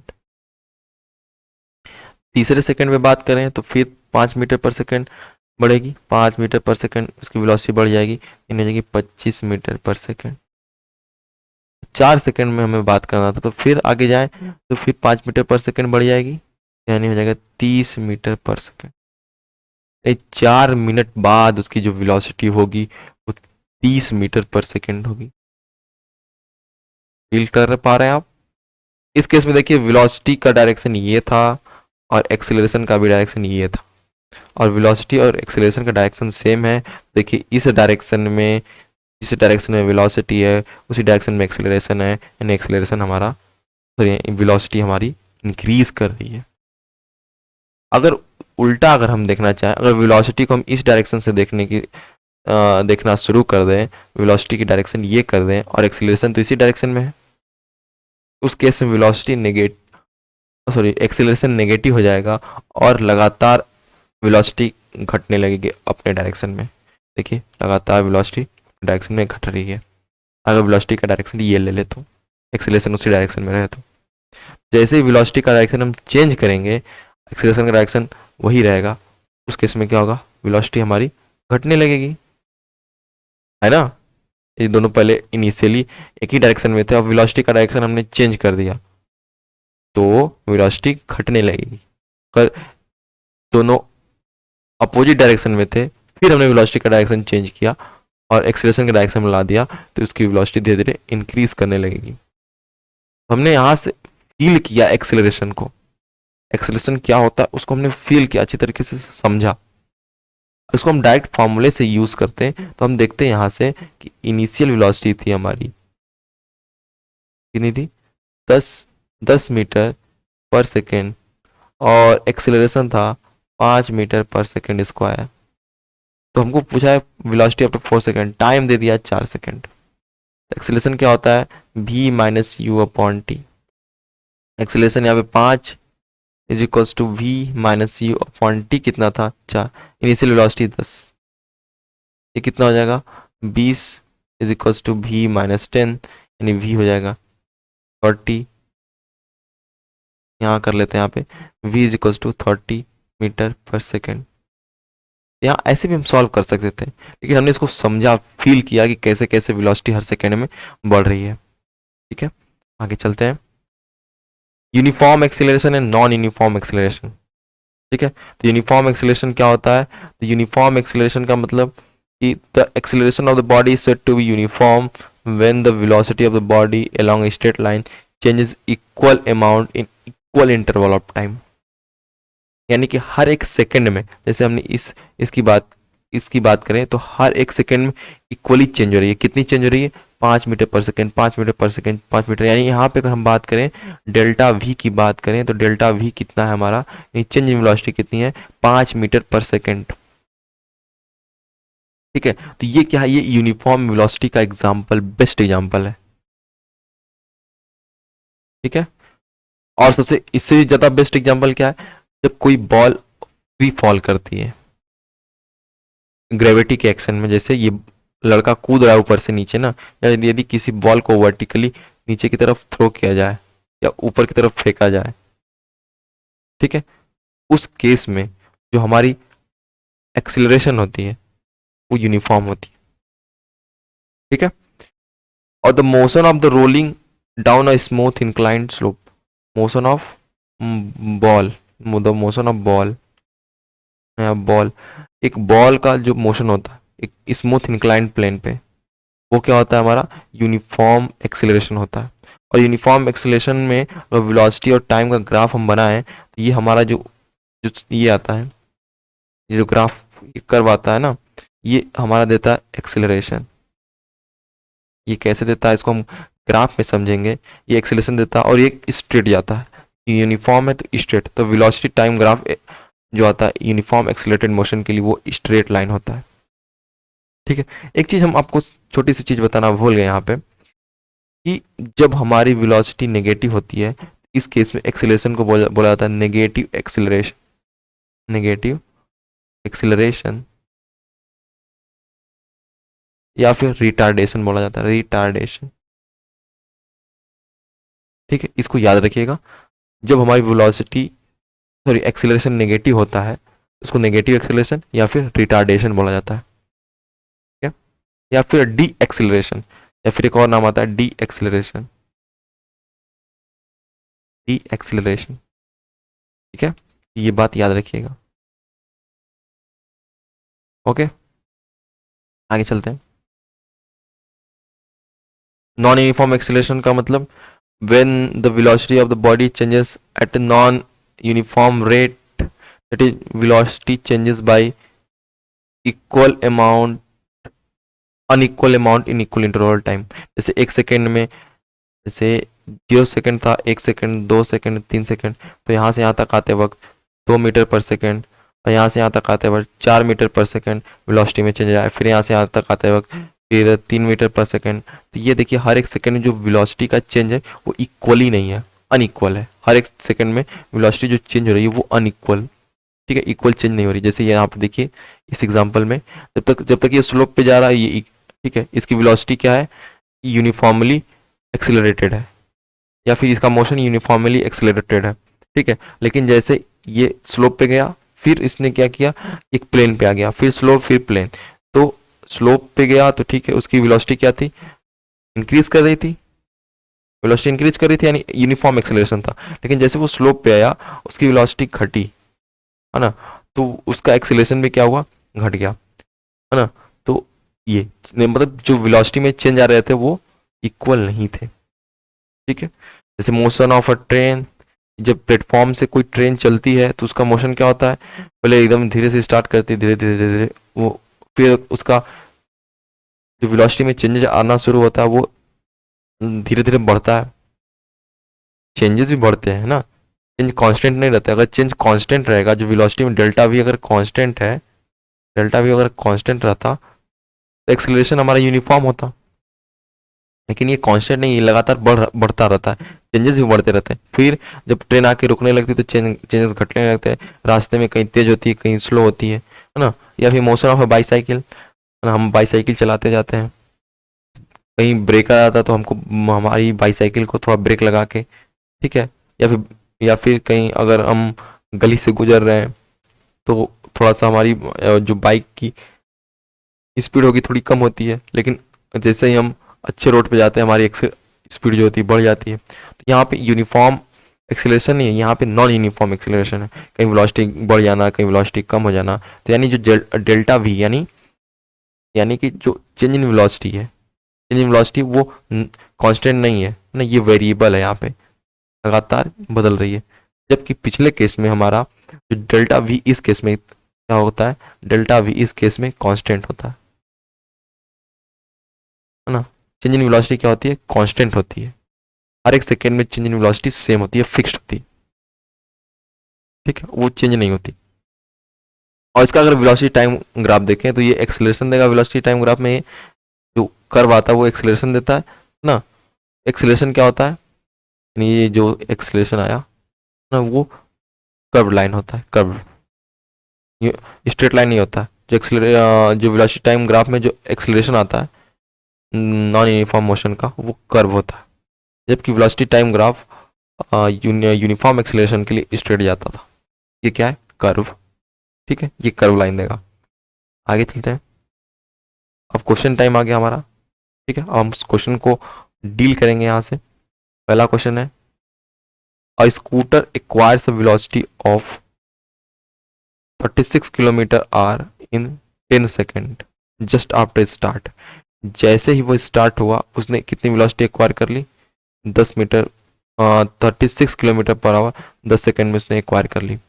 तीसरे सेकंड में बात करें तो फिर 5 मीटर पर सेकंड बढ़ेगी, 5 मीटर पर सेकंड उसकी वेलोसिटी बढ़ जाएगी, यानी हो जाएगी 25 मीटर पर सेकंड। 4 सेकंड में हमें बात करना था, तो फिर आगे जाएं तो फिर 5 मीटर पर सेकंड बढ़ जाएगी, यानी हो जाएगा 30 मीटर पर सेकंड। 4 मिनट बाद उसकी जो वेलोसिटी होगी वो 30 मीटर पर सेकंड होगी। फील कर पा रहे हैं आप? इस केस में देखिए वेलोसिटी का डायरेक्शन ये था और एक्सेलरेशन का भी डायरेक्शन ये था, और वेलोसिटी और एक्सेलरेशन का डायरेक्शन सेम है। देखिए इस डायरेक्शन में, जिस डायरेक्शन में वेलोसिटी है उसी डायरेक्शन में एक्सेलरेशन है, यानी एक्सेलरेशन हमारा, सॉरी वेलोसिटी हमारी इंक्रीज कर रही है। अगर उल्टा अगर हम देखना चाहें, अगर वेलोसिटी को हम इस डायरेक्शन से देखना शुरू कर दें, वेलोसिटी की डायरेक्शन ये कर दें और एक्सेलरेशन तो इसी डायरेक्शन में है, उस केस में एक्सेलरेशन नेगेटिव हो जाएगा और लगातार वेलोसिटी घटने लगेगी अपने डायरेक्शन में। देखिए लगातार वेलोसिटी डायरेक्शन में घट रही है। अगर वेलोसिटी का डायरेक्शन ये ले ले तो एक्सेलरेशन उसी डायरेक्शन में रहे, तो जैसे ही वेलोसिटी का डायरेक्शन हम चेंज करेंगे एक्सेलरेशन का डायरेक्शन वही रहेगा, उस केस में क्या होगा, वेलोसिटी हमारी घटने लगेगी, है ना। ये दोनों पहले इनिशियली एक ही डायरेक्शन में थे, अब वेलोसिटी का डायरेक्शन हमने चेंज कर दिया तो वेलोसिटी घटने लगेगी। अगर दोनों अपोजिट डायरेक्शन में थे फिर हमने वेलोसिटी का डायरेक्शन चेंज किया और एक्सेलरेशन के डायरेक्शन में ला दिया तो उसकी वेलोसिटी धीरे धीरे इंक्रीज करने लगेगी। हमने यहाँ से फील किया एक्सेलरेशन को, एक्सेलरेशन क्या होता है उसको हमने फील किया, अच्छी तरीके से समझा। इसको हम डायरेक्ट फॉर्मूले से यूज करते हैं तो हम देखते हैं यहाँ से कि इनिशियल वेलोसिटी थी हमारी कितनी थी, 10 मीटर पर सेकेंड और एक्सेलरेशन था 5 मीटर पर सेकेंड स्क्वायर। तो हमको पूछा है वेलोसिटी आफ्टर 4 सेकेंड, टाइम दे दिया 4 सेकेंड। एक्सेलरेशन क्या होता है, v minus you upon t. Acceleration यहाँ पे 5 is equals to v minus you upon t, कितना था 4, इनिशियल वेलोसिटी 10, ये कितना हो जाएगा 20 is equals to v minus 10, यानी v हो जाएगा 30, यहाँ कर लेते हैं, यहाँ पे v is equals to 30 metre per second. यहाँ ऐसे भी हम सॉल्व कर सकते थे, लेकिन हमने इसको समझा, फील किया कि कैसे कैसे वेलोसिटी हर सेकेंड में बढ़ रही है, ठीक है। आगे चलते हैं, uniform acceleration and non uniform acceleration, ठीक है। तो यूनिफॉर्म एक्सेलरेशन क्या होता है, तो यूनिफॉर्म एक्सेलरेशन का मतलब कि the acceleration of the body is said to be uniform when the velocity of the body along a straight line changes equal amount in equal interval of time, यानी कि हर एक सेकंड में, जैसे हमने इसकी बात करें तो हर एक सेकंड में इक्वली चेंज हो रही है। कितनी चेंज हो रही है? 5 मीटर पर सेकंड, 5 मीटर पर सेकंड, 5 मीटर। यानी यहाँ पे अगर हम बात करें डेल्टा वी की बात करें तो डेल्टा वी कितना है हमारा, चेंज इन वेलोसिटी कितनी है? 5 मीटर पर सेकंड। ठीक है, तो ये क्या है? ये यूनिफॉर्म वेलोसिटी का एग्जाम्पल, बेस्ट एग्जाम्पल है। ठीक है, और सबसे इससे भी ज्यादा बेस्ट एग्जाम्पल क्या है? जब कोई बॉल फ्री फॉल करती है ग्रेविटी के एक्शन में, जैसे ये लड़का कूद रहा है ऊपर से नीचे ना, या यदि किसी बॉल को वर्टिकली नीचे की तरफ थ्रो किया जाए या ऊपर की तरफ फेंका जाए, ठीक है, उस केस में जो हमारी एक्सिलरेशन होती है वो यूनिफॉर्म होती है। ठीक है, और the motion of the rolling down a smooth inclined slope, motion of ball, the motion of ball, ball, एक बॉल का जो मोशन होता है एक स्मूथ इंक्लाइंड प्लेन पे, वो क्या होता है? हमारा यूनिफॉर्म एक्सेलरेशन होता है। और यूनिफॉर्म एक्सेलरेशन में अगर वेलोसिटी और टाइम का ग्राफ हम बनाएं तो ये हमारा जो जो ये आता है, ये जो ग्राफ कर्व आता है ना, ये हमारा देता है एक्सेलरेशन। ये कैसे देता है इसको हम ग्राफ में समझेंगे। ये एक्सेलरेशन देता है और ये स्ट्रेट जाता है, यूनिफॉर्म है तो स्ट्रेट, तो वेलोसिटी टाइम ग्राफ जो आता है यूनिफॉर्म एक्सेलरेटेड मोशन के लिए वो स्ट्रेट लाइन होता है। ठीक है, एक चीज हम आपको छोटी सी चीज बताना भूल गए यहाँ पे, कि जब हमारी वेलोसिटी नेगेटिव होती है इस केस में एक्सेलरेशन को बोला जाता है नेगेटिव एक्सेलरेशन, नेगेटिव एक्सेलरेशन, या फिर रिटार्डेशन बोला जाता है, रिटार्डेशन। ठीक है, इसको याद रखिएगा। जब हमारी वेलोसिटी, सॉरी, एक्सेलरेशन नेगेटिव होता है उसको नेगेटिव एक्सेलरेशन या फिर रिटार्डेशन बोला जाता है। ठीक है, या फिर डी एक्सेलरेशन, या फिर एक और नाम आता है डी एक्सेलरेशन, डी एक्सेलरेशन। ठीक है, ये बात याद रखिएगा। ओके, आगे चलते हैं। नॉन यूनिफॉर्म एक्सेलरेशन का मतलब when the velocity of the body changes at a non-uniform rate, that is velocity changes by equal amount, unequal amount in equal interval time। जैसे एक सेकेंड में, जैसे 0 सेकेंड था, 1 सेकेंड, 2 सेकेंड, 3 सेकेंड, तो यहाँ से यहाँ तक आते वक्त 2 मीटर पर सेकेंड, और यहाँ से यहाँ तक आते वक्त 4 मीटर पर सेकेंड वेलोसिटी में चेंज आया, फिर यहाँ से यहाँ तक आते वक्त फिर 3 मीटर पर सेकेंड। तो ये देखिए हर एक सेकेंड में जो वेलोसिटी का चेंज है वो इक्वली नहीं है, अनइक्वल है। हर एक सेकेंड में वेलोसिटी जो चेंज हो रही है वो अनइक्वल, ठीक है, इक्वल चेंज नहीं हो रही। जैसे यहाँ पर देखिए इस एग्जांपल में जब तक ये स्लोप पे जा रहा है ये, ठीक है, इसकी वेलोसिटी क्या है? यूनिफॉर्मली एक्सेलरेटेड है, या फिर इसका मोशन यूनिफॉर्मली एक्सेलरेटेड है। ठीक है, लेकिन जैसे ये स्लोप पे गया फिर इसने क्या किया, एक प्लेन पे आ गया, फिर स्लोप फिर प्लेन, तो स्लोप पे गया तो ठीक है उसकी वेलोसिटी क्या थी? इंक्रीज कर रही थी, वेलोसिटी इंक्रीज कर रही थी, यानी यूनिफॉर्म एक्सेलरेशन था। लेकिन जैसे वो स्लोप पे आया उसकी वेलोसिटी घटी, है ना, तो उसका एक्सेलरेशन भी क्या हुआ? घट गया, है ना। तो ये मतलब जो वेलोसिटी में चेंज आ रहे थे वो इक्वल नहीं थे। ठीक है, जैसे मोशन ऑफ अ ट्रेन, जब प्लेटफॉर्म से कोई ट्रेन चलती है तो उसका मोशन क्या होता है? पहले एकदम धीरे से स्टार्ट करती है, धीरे धीरे धीरे धीरे वो, फिर उसका जो वेलोसिटी में चेंजेस आना शुरू होता है वो धीरे धीरे बढ़ता है। चेंजेस भी बढ़ते हैं ना, चेंज कांस्टेंट नहीं रहता है। अगर चेंज कांस्टेंट रहेगा, जो वेलोसिटी में डेल्टा वी अगर कांस्टेंट है, डेल्टा वी अगर कांस्टेंट रहता तो एक्सेलरेशन हमारा यूनिफॉर्म होता। लेकिन ये कांस्टेंट नहीं, ये लगातार बढ़ता रहता है, चेंजेस भी बढ़ते रहते हैं। फिर जब ट्रेन आके रुकने लगती है तो चेंजेस घटने लगते हैं, रास्ते में कहीं तेज होती है कहीं स्लो होती है ना। या फिर मोशन ऑफ अ बाईसाइकिल, हम बाईसाइकिल चलाते जाते हैं, कहीं ब्रेक आ जाता है तो हमको हमारी बाईसाइकिल को थोड़ा ब्रेक लगा के, ठीक है, या फिर कहीं अगर हम गली से गुजर रहे हैं तो थोड़ा सा हमारी जो बाइक की स्पीड होगी थोड़ी कम होती है, लेकिन जैसे ही हम अच्छे रोड पे जाते हैं हमारी स्पीड जो होती है बढ़ जाती है। तो यहाँ पे यूनिफॉर्म एक्सेलरेशन नहीं है, यहाँ पे नॉन यूनिफॉर्म एक्सेलरेशन है, कहीं वेलोसिटी बढ़ जाना कहीं वेलोसिटी कम हो जाना। तो यानी जो डेल्टा वी यानी कि जो चेंज इन वेलोसिटी है, चेंज इन वेलोसिटी वो कांस्टेंट नहीं है ना, ये वेरिएबल है, यहाँ पे लगातार बदल रही है। जबकि पिछले केस में हमारा जो डेल्टा वी इस केस में क्या होता है, डेल्टा वी इस केस में कांस्टेंट होता है ना। चेंज इन वेलोसिटी क्या होती है, कांस्टेंट होती है। हर एक सेकेंड में चेंज इन वेलोसिटी सेम होती है, फिक्स्ड होती है, ठीक है, वो चेंज नहीं होती। और इसका अगर वेलोसिटी टाइम ग्राफ देखें तो ये एक्सेलरेशन देगा, वेलोसिटी टाइम ग्राफ में जो कर्व आता है वो एक्सेलरेशन देता है ना। एक्सेलरेशन क्या होता है, यानी ये जो एक्सेलरेशन आया ना वो कर्व लाइन होता है, कर्व, ये स्ट्रेट लाइन नहीं होता है। जो वेलोसिटी टाइम ग्राफ में जो एक्सेलरेशन आता है नॉन यूनिफॉर्म मोशन का, वो कर्व होता है, जबकि velocity time graph uniform acceleration के लिए स्ट्रेट जाता था। ये क्या है, कर्व, ठीक है, ये कर्व लाइन देगा। आगे चलते हैं, अब क्वेश्चन टाइम आ गया हमारा, ठीक है। अब हम क्वेश्चन को डील करेंगे यहाँ से। पहला क्वेश्चन है, a scooter acquires a velocity of 36 kilometre hour in 10 second just after start. जैसे ही वो स्टार्ट हुआ उसने कितनी वेलोसिटी एक्वायर कर ली, 10 metre, 36 kilometre per hour 10 second में उसने एक्वायर कर ली।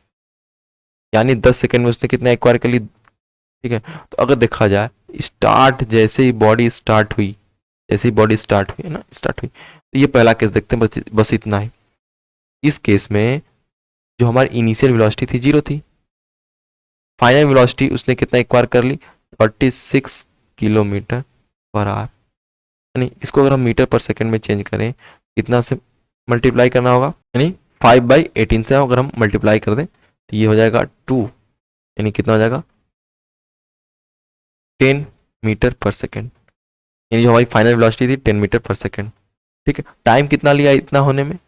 यानी 10 सेकेंड में उसने कितना एक्वायर कर ली, ठीक है। तो अगर देखा जाए, स्टार्ट जैसे ही बॉडी स्टार्ट हुई, जैसे ही बॉडी स्टार्ट हुई है ना, स्टार्ट हुई, तो ये पहला केस देखते हैं, बस इतना ही। इस केस में जो हमारी इनिशियल वेलोसिटी थी 0 थी, फाइनल वेलोसिटी उसने कितना एक्वायर कर ली, 36 किलोमीटर पर आवर। यानी इसको अगर हम मीटर पर सेकंड में चेंज करें, कितना से मल्टीप्लाई करना होगा, यानी 5/18 से अगर हम मल्टीप्लाई कर दें तो ये हो जाएगा 2, यानी कितना हो जाएगा 10 मीटर पर सेकेंड। यानी जो हमारी फाइनल वेलोसिटी थी 10 मीटर पर सेकेंड, ठीक है। टाइम कितना लिया इतना होने में,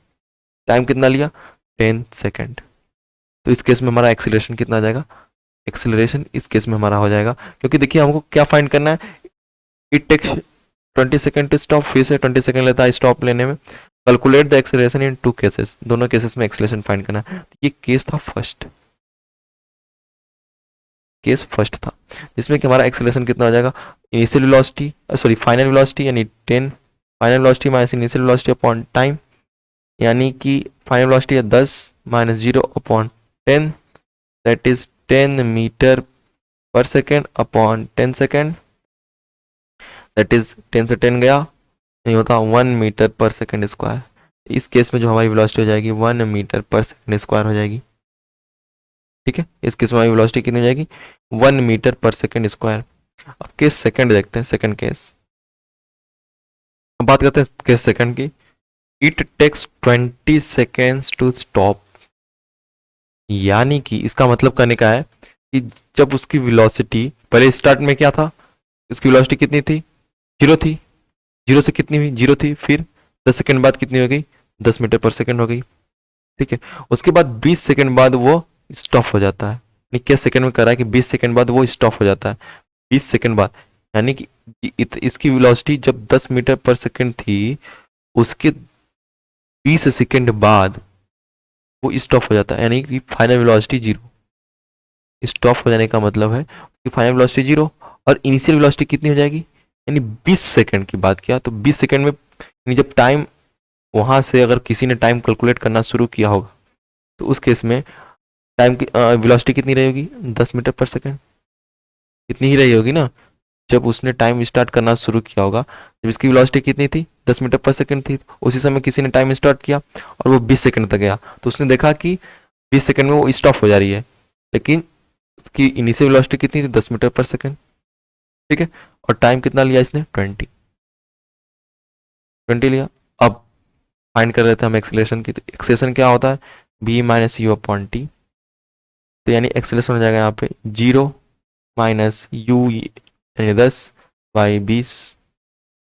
टाइम कितना लिया, 10 सेकेंड। तो इस केस में हमारा एक्सीलरेशन कितना आ जाएगा, एक्सीलरेशन इस केस में हमारा हो जाएगा, क्योंकि देखिए हमको क्या फाइंड करना है, it takes 20 second to stop, फिर से 20 सेकेंड लेता है स्टॉप लेने में। Calculate the acceleration in 2 cases, दोनों केसेस में एक्सेलरेशन फाइंड करना है। ये केस था फर्स्ट, केस फर्स्ट था, जिसमें कि हमारा एक्सेलरेशन कितना हो जाएगा, initial velocity sorry final velocity यानी 10, final velocity minus initial velocity upon time, यानी कि फाइनल वेलोसिटी है 10 minus 0 upon 10, that is 10 metre per second upon 10 second, that is 10 से 10 गया, नहीं होता 1 मीटर पर सेकेंड स्क्वायर। इस केस में जो हमारी वेलोसिटी हो जाएगी 1 मीटर पर सेकेंड स्क्वायर हो जाएगी, ठीक है। इस केस में हमारी वेलोसिटी कितनी हो जाएगी, 1 मीटर पर सेकेंड स्क्वायर। अब केस सेकंड देखते हैं, सेकंड केस, अब बात करते हैं केस सेकंड की। It takes 20 seconds to stop, यानी कि इसका मतलब करने का है कि जब उसकी वेलोसिटी पहले स्टार्ट में क्या था, उसकी वेलोसिटी कितनी थी, 0 थी, 0 से कितनी हुई, 0 थी, फिर 10 सेकेंड बाद कितनी हो गई, 10 मीटर पर सेकेंड हो गई, ठीक है। उसके बाद 20 सेकेंड बाद वो स्टॉप हो जाता है, यानी किस सेकेंड में कर रहा है कि 20 सेकेंड बाद वो स्टॉप हो जाता है, 20 सेकेंड बाद, यानी कि इसकी वेलोसिटी जब 10 मीटर पर सेकेंड थी, उसके 20 सेकेंड बाद वो स्टॉप हो जाता है, यानी कि फाइनल वेलोसिटी 0। स्टॉप हो जाने का मतलब है कि फाइनल वेलोसिटी 0 और इनिशियल वेलोसिटी कितनी हो जाएगी, यानी 20 सेकेंड की बात किया तो 20 सेकेंड में, यानी जब टाइम वहां से अगर किसी ने टाइम कैलकुलेट करना शुरू किया होगा तो उस केस में टाइम की वेलोसिटी कितनी रहेगी, 10 मीटर पर सेकेंड, इतनी ही रही होगी ना। जब उसने टाइम स्टार्ट करना शुरू किया होगा, जब इसकी वेलोसिटी कितनी थी, 10 मीटर पर सेकंड थी, उसी समय किसी ने टाइम स्टार्ट किया और वो 20 सेकंड तक गया, तो उसने देखा कि 20 सेकंड में वो स्टॉप हो जा रही है, लेकिन उसकी इनिशियल वेलोसिटी कितनी थी, 10 मीटर पर सेकंड, ठीक है। और टाइम कितना लिया इसने, 20 लिया। अब फाइंड कर लेते हैं हम एक्सेलरेशन की। तो एक्सेलरेशन क्या होता है, b minus you upon t, तो यानी एक्सेलरेशन हो जाएगा यहाँ पे 0 माइनस यू यानी 10/20,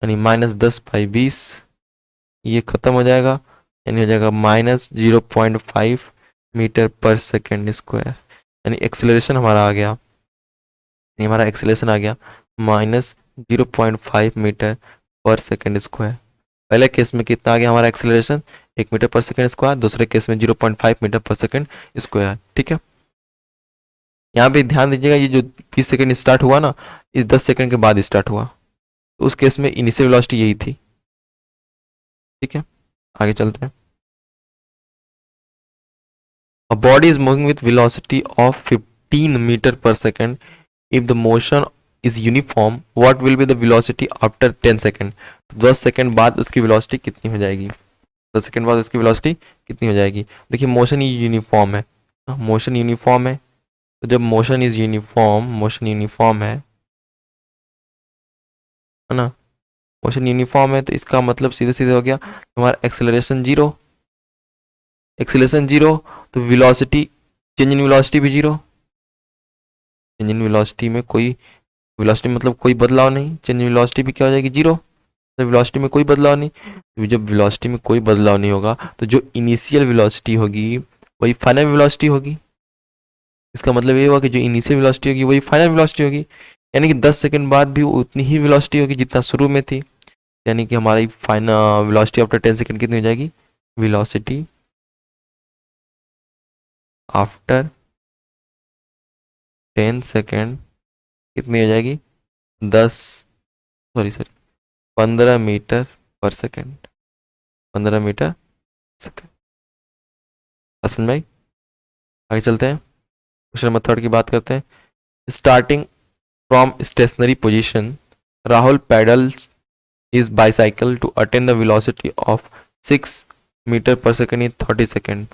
यानी -10/20, ये खत्म हो जाएगा, यानी हो जाएगा -0.5 मीटर पर सेकेंड स्क्वायर। यानी एक्सेलरेशन हमारा आ गया, यानी हमारा एक्सेलरेशन आ गया -0.5 मीटर पर सेकेंड स्क्वायर। पहले केस में कितना आ गया हमारा acceleration, 1 metre per second square, दूसरे केस में 0.5 मीटर पर सेकेंड स्क्वायर, ठीक है। यहाँ पे ध्यान दीजिएगा, ये जो 20 सेकेंड स्टार्ट हुआ ना, इस 10 सेकेंड के बाद स्टार्ट हुआ, तो उस केस में इनिशियल वेलोसिटी यही थी, ठीक है। आगे चलते हैं। A body is moving with velocity of 15 meter per second. If the motion is uniform, what will be the velocity after 10 second? तो 10 सेकेंड बाद उसकी वेलोसिटी कितनी हो जाएगी? 10 सेकेंड बाद उसकी वेलोसिटी कितनी हो जाएगी? देखिए मोशन ही यूनिफॉर्म है, मोशन यूनिफॉर्म है, तो जब motion is uniform, motion uniform है ना, मोशन यूनिफॉर्म है, तो इसका मतलब सीधे सीधे हो गया हमारा एक्सेलरेशन जीरो, एक्सेलरेशन जीरो, तो वेलोसिटी, चेंज इन वेलोसिटी भी जीरो, चेंज इन वेलोसिटी में कोई, वेलोसिटी मतलब कोई बदलाव नहीं, चेंज इन वेलोसिटी भी क्या हो जाएगी? जीरो। तो वेलोसिटी में कोई बदलाव नहीं, तो जब वेलोसिटी में कोई बदलाव नहीं होगा तो जो इनिशियल वेलोसिटी होगी वही फाइनल वेलोसिटी होगी। इसका मतलब ये हुआ कि जो इनिशियल वेलोसिटी होगी वही फाइनल वेलोसिटी होगी, यानी कि 10 सेकंड बाद भी उतनी ही वेलोसिटी होगी जितना शुरू में थी, यानी कि हमारी फाइनल वेलोसिटी आफ्टर 10 सेकंड कितनी हो जाएगी? वेलोसिटी आफ्टर 10 सेकंड कितनी हो जाएगी? 15 मीटर पर सेकंड, 15 मीटर सेकंड। समझ में आई? आगे चलते हैं, क्वेश्चन नंबर 3 की बात करते हैं। Starting from stationary position, Rahul pedals his bicycle to attain the velocity of 6 metre per second in 30 second.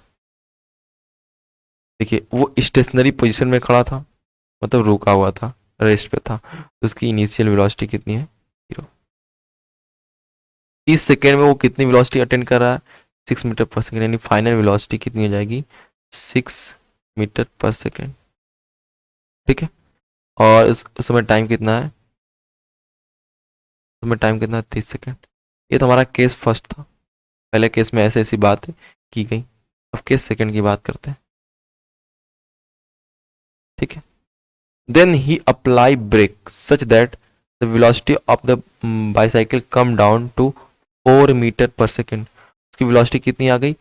देखिए वो स्टेशनरी पोजीशन में खड़ा था, मतलब रुका हुआ था, रेस्ट पे था, तो उसकी इनिशियल वेलोसिटी कितनी है? 0। 30 सेकेंड में वो कितनी वेलोसिटी अटेंड कर रहा है? 6 मीटर पर सेकेंड, यानी फाइनल वेलोसिटी कितनी हो जाएगी? 6 मीटर पर सेकेंड। ठीक है, और उस समय टाइम कितना है? उसमें टाइम कितना है? 30 सेकेंड। ये तो हमारा केस फर्स्ट था, पहले केस में ऐसे ऐसी बात की गई, अब केस सेकेंड की बात करते हैं। ठीक है, then he apply brake such that the velocity of the bicycle come down to 4 metre per second. उसकी वेलोसिटी कितनी आ गई?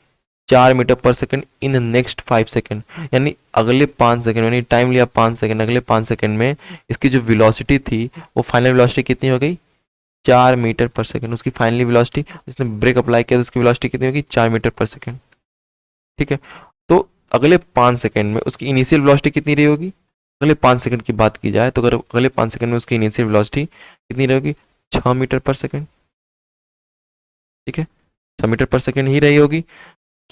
4 metre per second in next 5 second, यानी अगले 5 सेकेंड, यानी टाइम लिया 5 सेकेंड, अगले 5 सेकेंड में इसकी जो वेलोसिटी थी वो फाइनल वेलोसिटी कितनी हो गई? 4 मीटर पर सेकेंड। उसकी फाइनली वेलोसिटी, जिसने ब्रेक अप्लाई किया तो उसकी वेलोसिटी कितनी होगी? 4 मीटर पर सेकेंड। ठीक है, तो अगले 5 सेकेंड में उसकी इनिशियल वेलोसिटी कितनी रही होगी? अगले 5 सेकेंड की बात की जाए तो अगर अगले 5 सेकेंड में उसकी इनिशियल वेलोसिटी कितनी रहेगी? 6 मीटर पर सेकेंड। ठीक है, 6 मीटर पर सेकेंड ही रही होगी,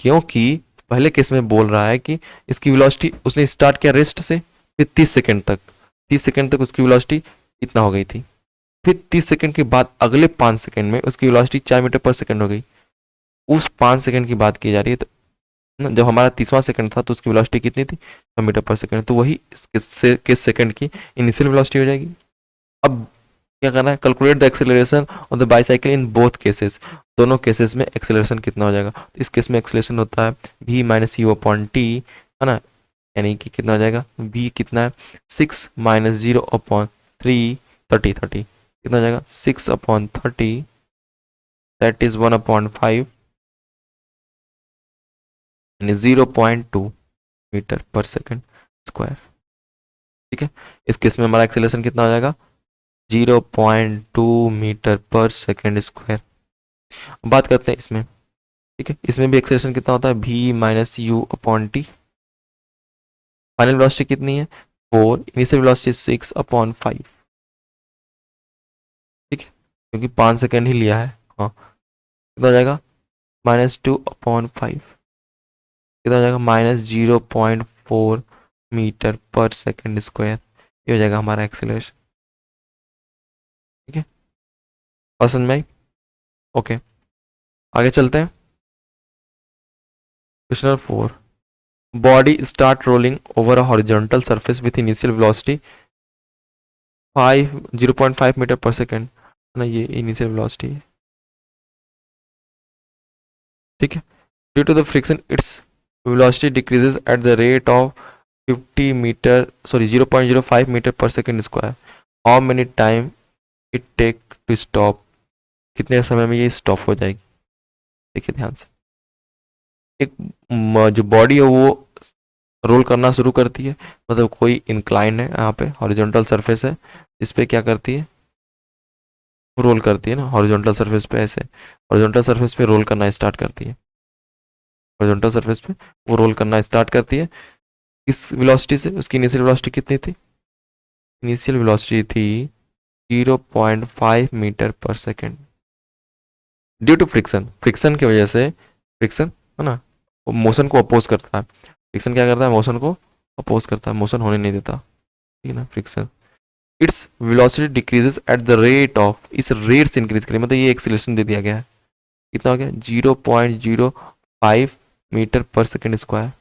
क्योंकि पहले केस में बोल रहा है कि इसकी वेलोसिटी उसने स्टार्ट किया रेस्ट से, फिर 30 सेकेंड तक, 30 सेकेंड तक उसकी वेलोसिटी इतना हो गई थी, फिर 30 सेकेंड के बाद अगले 5 सेकेंड में उसकी वेलोसिटी 4 मीटर पर सेकेंड हो गई। उस 5 सेकेंड की बात की जा रही है, तो जब हमारा 30वां सेकंड था तो उसकी वेलोसिटी कितनी थी? 6 मीटर पर सेकंड, तो वही किस सेकंड की इनिशियल वेलोसिटी हो जाएगी। अब क्या करना है? Calculate the acceleration of the bicycle in both cases. दोनों केसेस में एक्सेलरेशन कितना हो जाएगा? तो इस केस में एक्सेलरेशन होता है v minus you upon T, है ना, यानी कि कितना हो जाएगा? v कितना है? 6 माइनस 0 अपॉन 3, 30 कितना हो जाएगा? 6 अपॉन 30, दैट इज 1 अपॉन 5, यानी 0.2 मीटर पर सेकेंड स्क्वायर। ठीक है, इस केस में हमारा एक्सेलरेशन कितना हो जाएगा? 0.2 मीटर पर सेकेंड स्क्वायर। बात करते हैं इसमें। ठीक है, इसमें भी एक्सेलरेशन कितना होता है? v minus you upon T. Final velocity कितनी है? 4, इनिशियल वेलोसिटी 6 अपॉन 5। ठीक है, क्योंकि 5 सेकेंड ही लिया है। हाँ, कितना हो जाएगा? -2 अपॉन 5, कितना हो जाएगा? -0.4 मीटर पर सेकेंड स्क्वायर। ये हो जाएगा हमारा एक्सेलरेशन। ठीक है, पसंद में आई? ओके, आगे चलते हैं। Question number 4, body start rolling over a horizontal surface with initial velocity 0.5 metre per second, ना, ये इनिशियल वेलोसिटी है। ठीक है, due to the friction its velocity decreases at the rate of 0.05 metre per second square. How many time it take to stop? कितने समय में ये stop हो जाएगी? देखिए ध्यान से, एक जो बॉडी है वो रोल करना शुरू करती है, मतलब कोई इंक्लाइन है, यहाँ पे हॉरिजॉन्टल सरफेस है, इस पे क्या करती है? रोल करती है ना, हॉरिजॉन्टल सरफेस पे, ऐसे हॉरिजॉन्टल सरफेस पे रोल करना स्टार्ट करती है। हॉरिजॉन्टल सरफेस पे, वो रोल करना स्टार्ट करती है किस वेलोसिटी से, उसकी इनिशियल वेलोसिटी कितनी थी, इनिशियल वेलोसिटी थी 0.5 metre per second. Due to friction, friction की वजह से, फ्रिक्शन है ना, वो मोशन को अपोज करता है, फ्रिक्शन क्या करता है, मोशन को अपोज करता है, मोशन होने नहीं देता, ठीक है ना, friction. Its velocity decreases at the rate of, इस रेट से इंक्रीज करें, मतलब ये एक्सीलरेशन दे दिया गया है, कितना हो गया 0.05 मीटर पर सेकेंड स्क्वायर।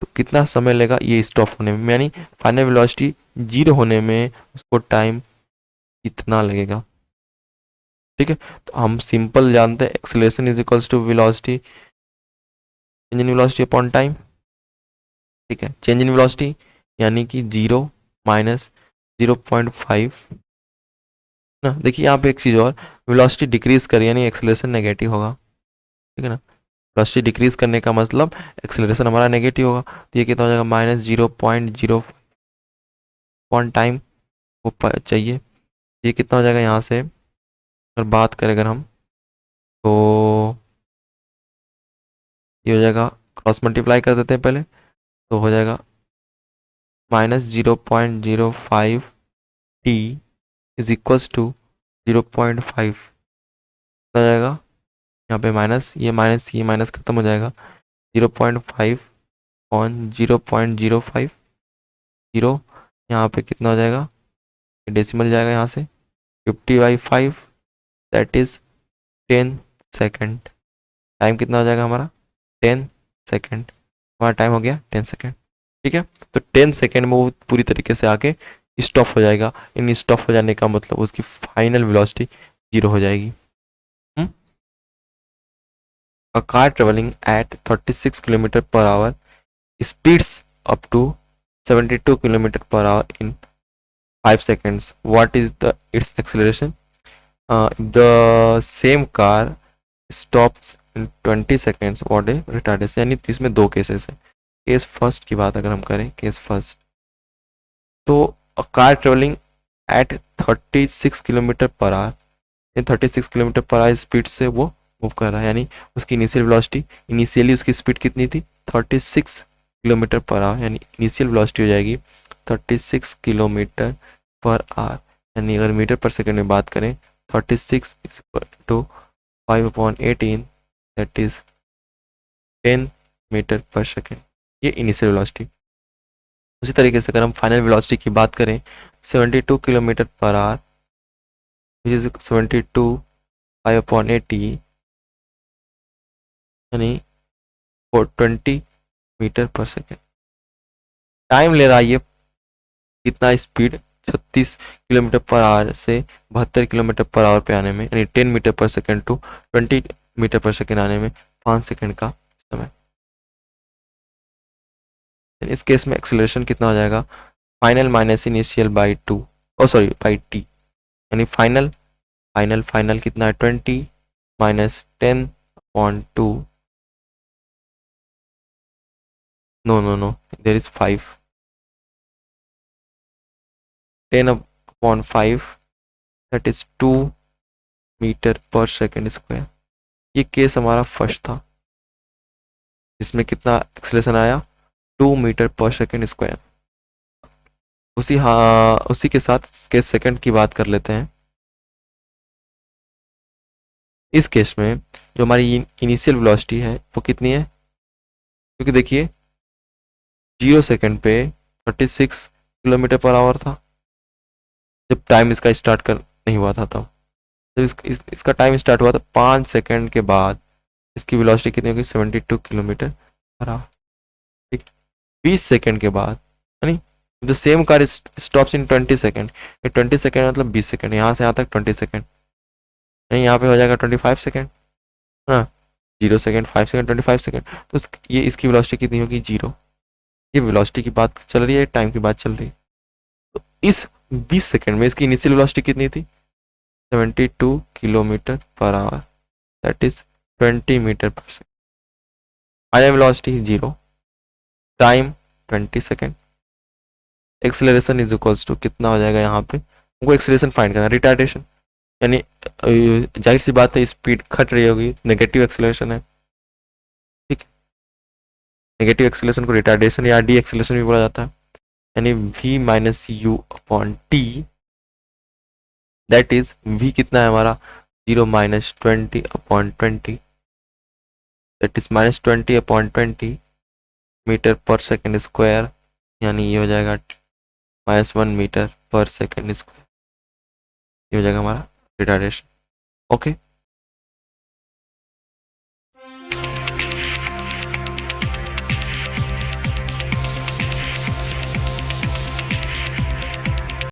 तो कितना समय लेगा ये स्टॉप होने में, यानी फाइनल वेलोसिटी जीरो होने में उसको टाइम कितना लगेगा। ठीक है, तो हम सिंपल जानते हैं acceleration is equals to velocity change in velocity upon time. ठीक है, चेंज इन वेलोसिटी यानी कि 0 माइनस 0.5 ना। देखिए यहाँ पे एक चीज़ और, वेलोसिटी डिक्रीज करें यानी एक्सेलरेशन नेगेटिव होगा, ठीक है ना, वेलोसिटी डिक्रीज करने का मतलब एक्सेलरेशन हमारा नेगेटिव होगा, तो ये कितना हो जाएगा -0.0 पॉइंट टाइम वो चाहिए, ये कितना हो जाएगा यहाँ से अगर बात करें अगर हम, तो ये हो जाएगा, क्रॉस मल्टीप्लाई कर देते हैं पहले, तो हो जाएगा -0.05 t इज इक्वल्स टू 0.5 हो जाएगा, यहाँ पे माइनस, ये माइनस खत्म हो जाएगा, 0.5 ऑन 0.05 जीरो, यहाँ पे कितना हो जाएगा, डेसिमल जाएगा यहाँ से 50/5 दैट इज 10 सेकेंड। टाइम कितना हो जाएगा हमारा 10 सेकेंड, हमारा टाइम हो गया 10 सेकेंड। ठीक है, तो 10 सेकेंड में वो पूरी तरीके से आके स्टॉप हो जाएगा, इन स्टॉप हो जाने का मतलब उसकी फाइनल वेलोसिटी जीरो हो जाएगी। A car traveling at 36 km per hour speeds up to 72 km per hour in 5 seconds. What is the its acceleration? The same car stops in 20 seconds. What is retardation? यानी इसमें दो cases है। Case first की बात अगर हम करें, case first, तो car travelling at 36 kilometre per our, 36 kilometre per our speed से वो मूव कर रहा है, यानी उसकी इनिशियल वेलोसिटी, इनिशियली उसकी स्पीड कितनी थी 36 किलोमीटर पर आवर, यानी इनिशियल वेलोसिटी हो जाएगी 36 किलोमीटर पर आवर, यानी अगर मीटर पर सेकेंड में बात करें 36 to 5/18 that is 10 metre per second, ये इनिशियल वेलोसिटी। उसी तरीके से अगर हम फाइनल वेलोसिटी की बात करें 72 kilometre per our which is 72 5/80 यानी 20 मीटर पर सेकेंड। टाइम ले रहा है ये कितना, स्पीड 36 किलोमीटर पर आवर से 72 किलोमीटर पर आवर पे आने में, यानी 10 metre per second to 20 metre per second आने में 5 सेकेंड का समय। इस केस में एक्सेलरेशन कितना हो जाएगा, final minus initial by 2, oh sorry by t, यानी फाइनल फाइनल फाइनल कितना है 20 minus 10/2, no no no there is 5, 10/5 that is 2 metre per second square. ये केस हमारा फर्स्ट था, इसमें कितना एक्सेलरेशन आया 2 मीटर पर सेकेंड स्क्वायर। उसी के साथ केस सेकंड की बात कर लेते हैं। इस केस में जो हमारी इनिशियल वेलोसिटी है वो कितनी है, क्योंकि देखिए 0 सेकेंड पे 36 किलोमीटर पर आवर था जब टाइम इसका स्टार्ट कर नहीं हुआ था, तब जब इसका टाइम स्टार्ट हुआ था 5 सेकेंड के बाद इसकी वेलोसिटी कितनी होगी 72 किलोमीटर पर आवर। ठीक, 20 सेकेंड के बाद, यानी the same car stops in 20 second, 20 second मतलब 20 सेकेंड, यहाँ से यहाँ तक 20 सेकेंड, नहीं यहाँ पे हो जाएगा 25 सेकेंड है ना, 0 सेकेंड 5 सेकेंड 25 सेकेंड, तो ये इसकी वेलोसिटी कितनी होगी 0। ये वेलोसिटी की बात चल रही है, टाइम की बात चल रही है, तो इस 20 सेकेंड में इसकी इनिशियल वेलोसिटी कितनी थी 72 kilometre per hour that is 20 metre per second. Final velocity 0, time 20 second, acceleration is equals to कितना हो जाएगा, यहाँ पे हमको एक्सेलरेशन फाइंड करना है, रिटार्डेशन, यानी जाहिर सी बात है स्पीड घट रही होगी, नेगेटिव एक्सेलरेशन है। ठीक है, नेगेटिव एक्सेलरेशन को रिटार्डेशन या डी एक्सेलरेशन भी बोला जाता है, यानी v minus you upon t, that is v कितना है हमारा 0 minus 20 upon 20, that is minus 20 upon 20 metre per second square, यानी ये हो जाएगा -1 मीटर पर सेकेंड स्क्वायर, ये हो जाएगा हमारा रिटार्डेशन। ओके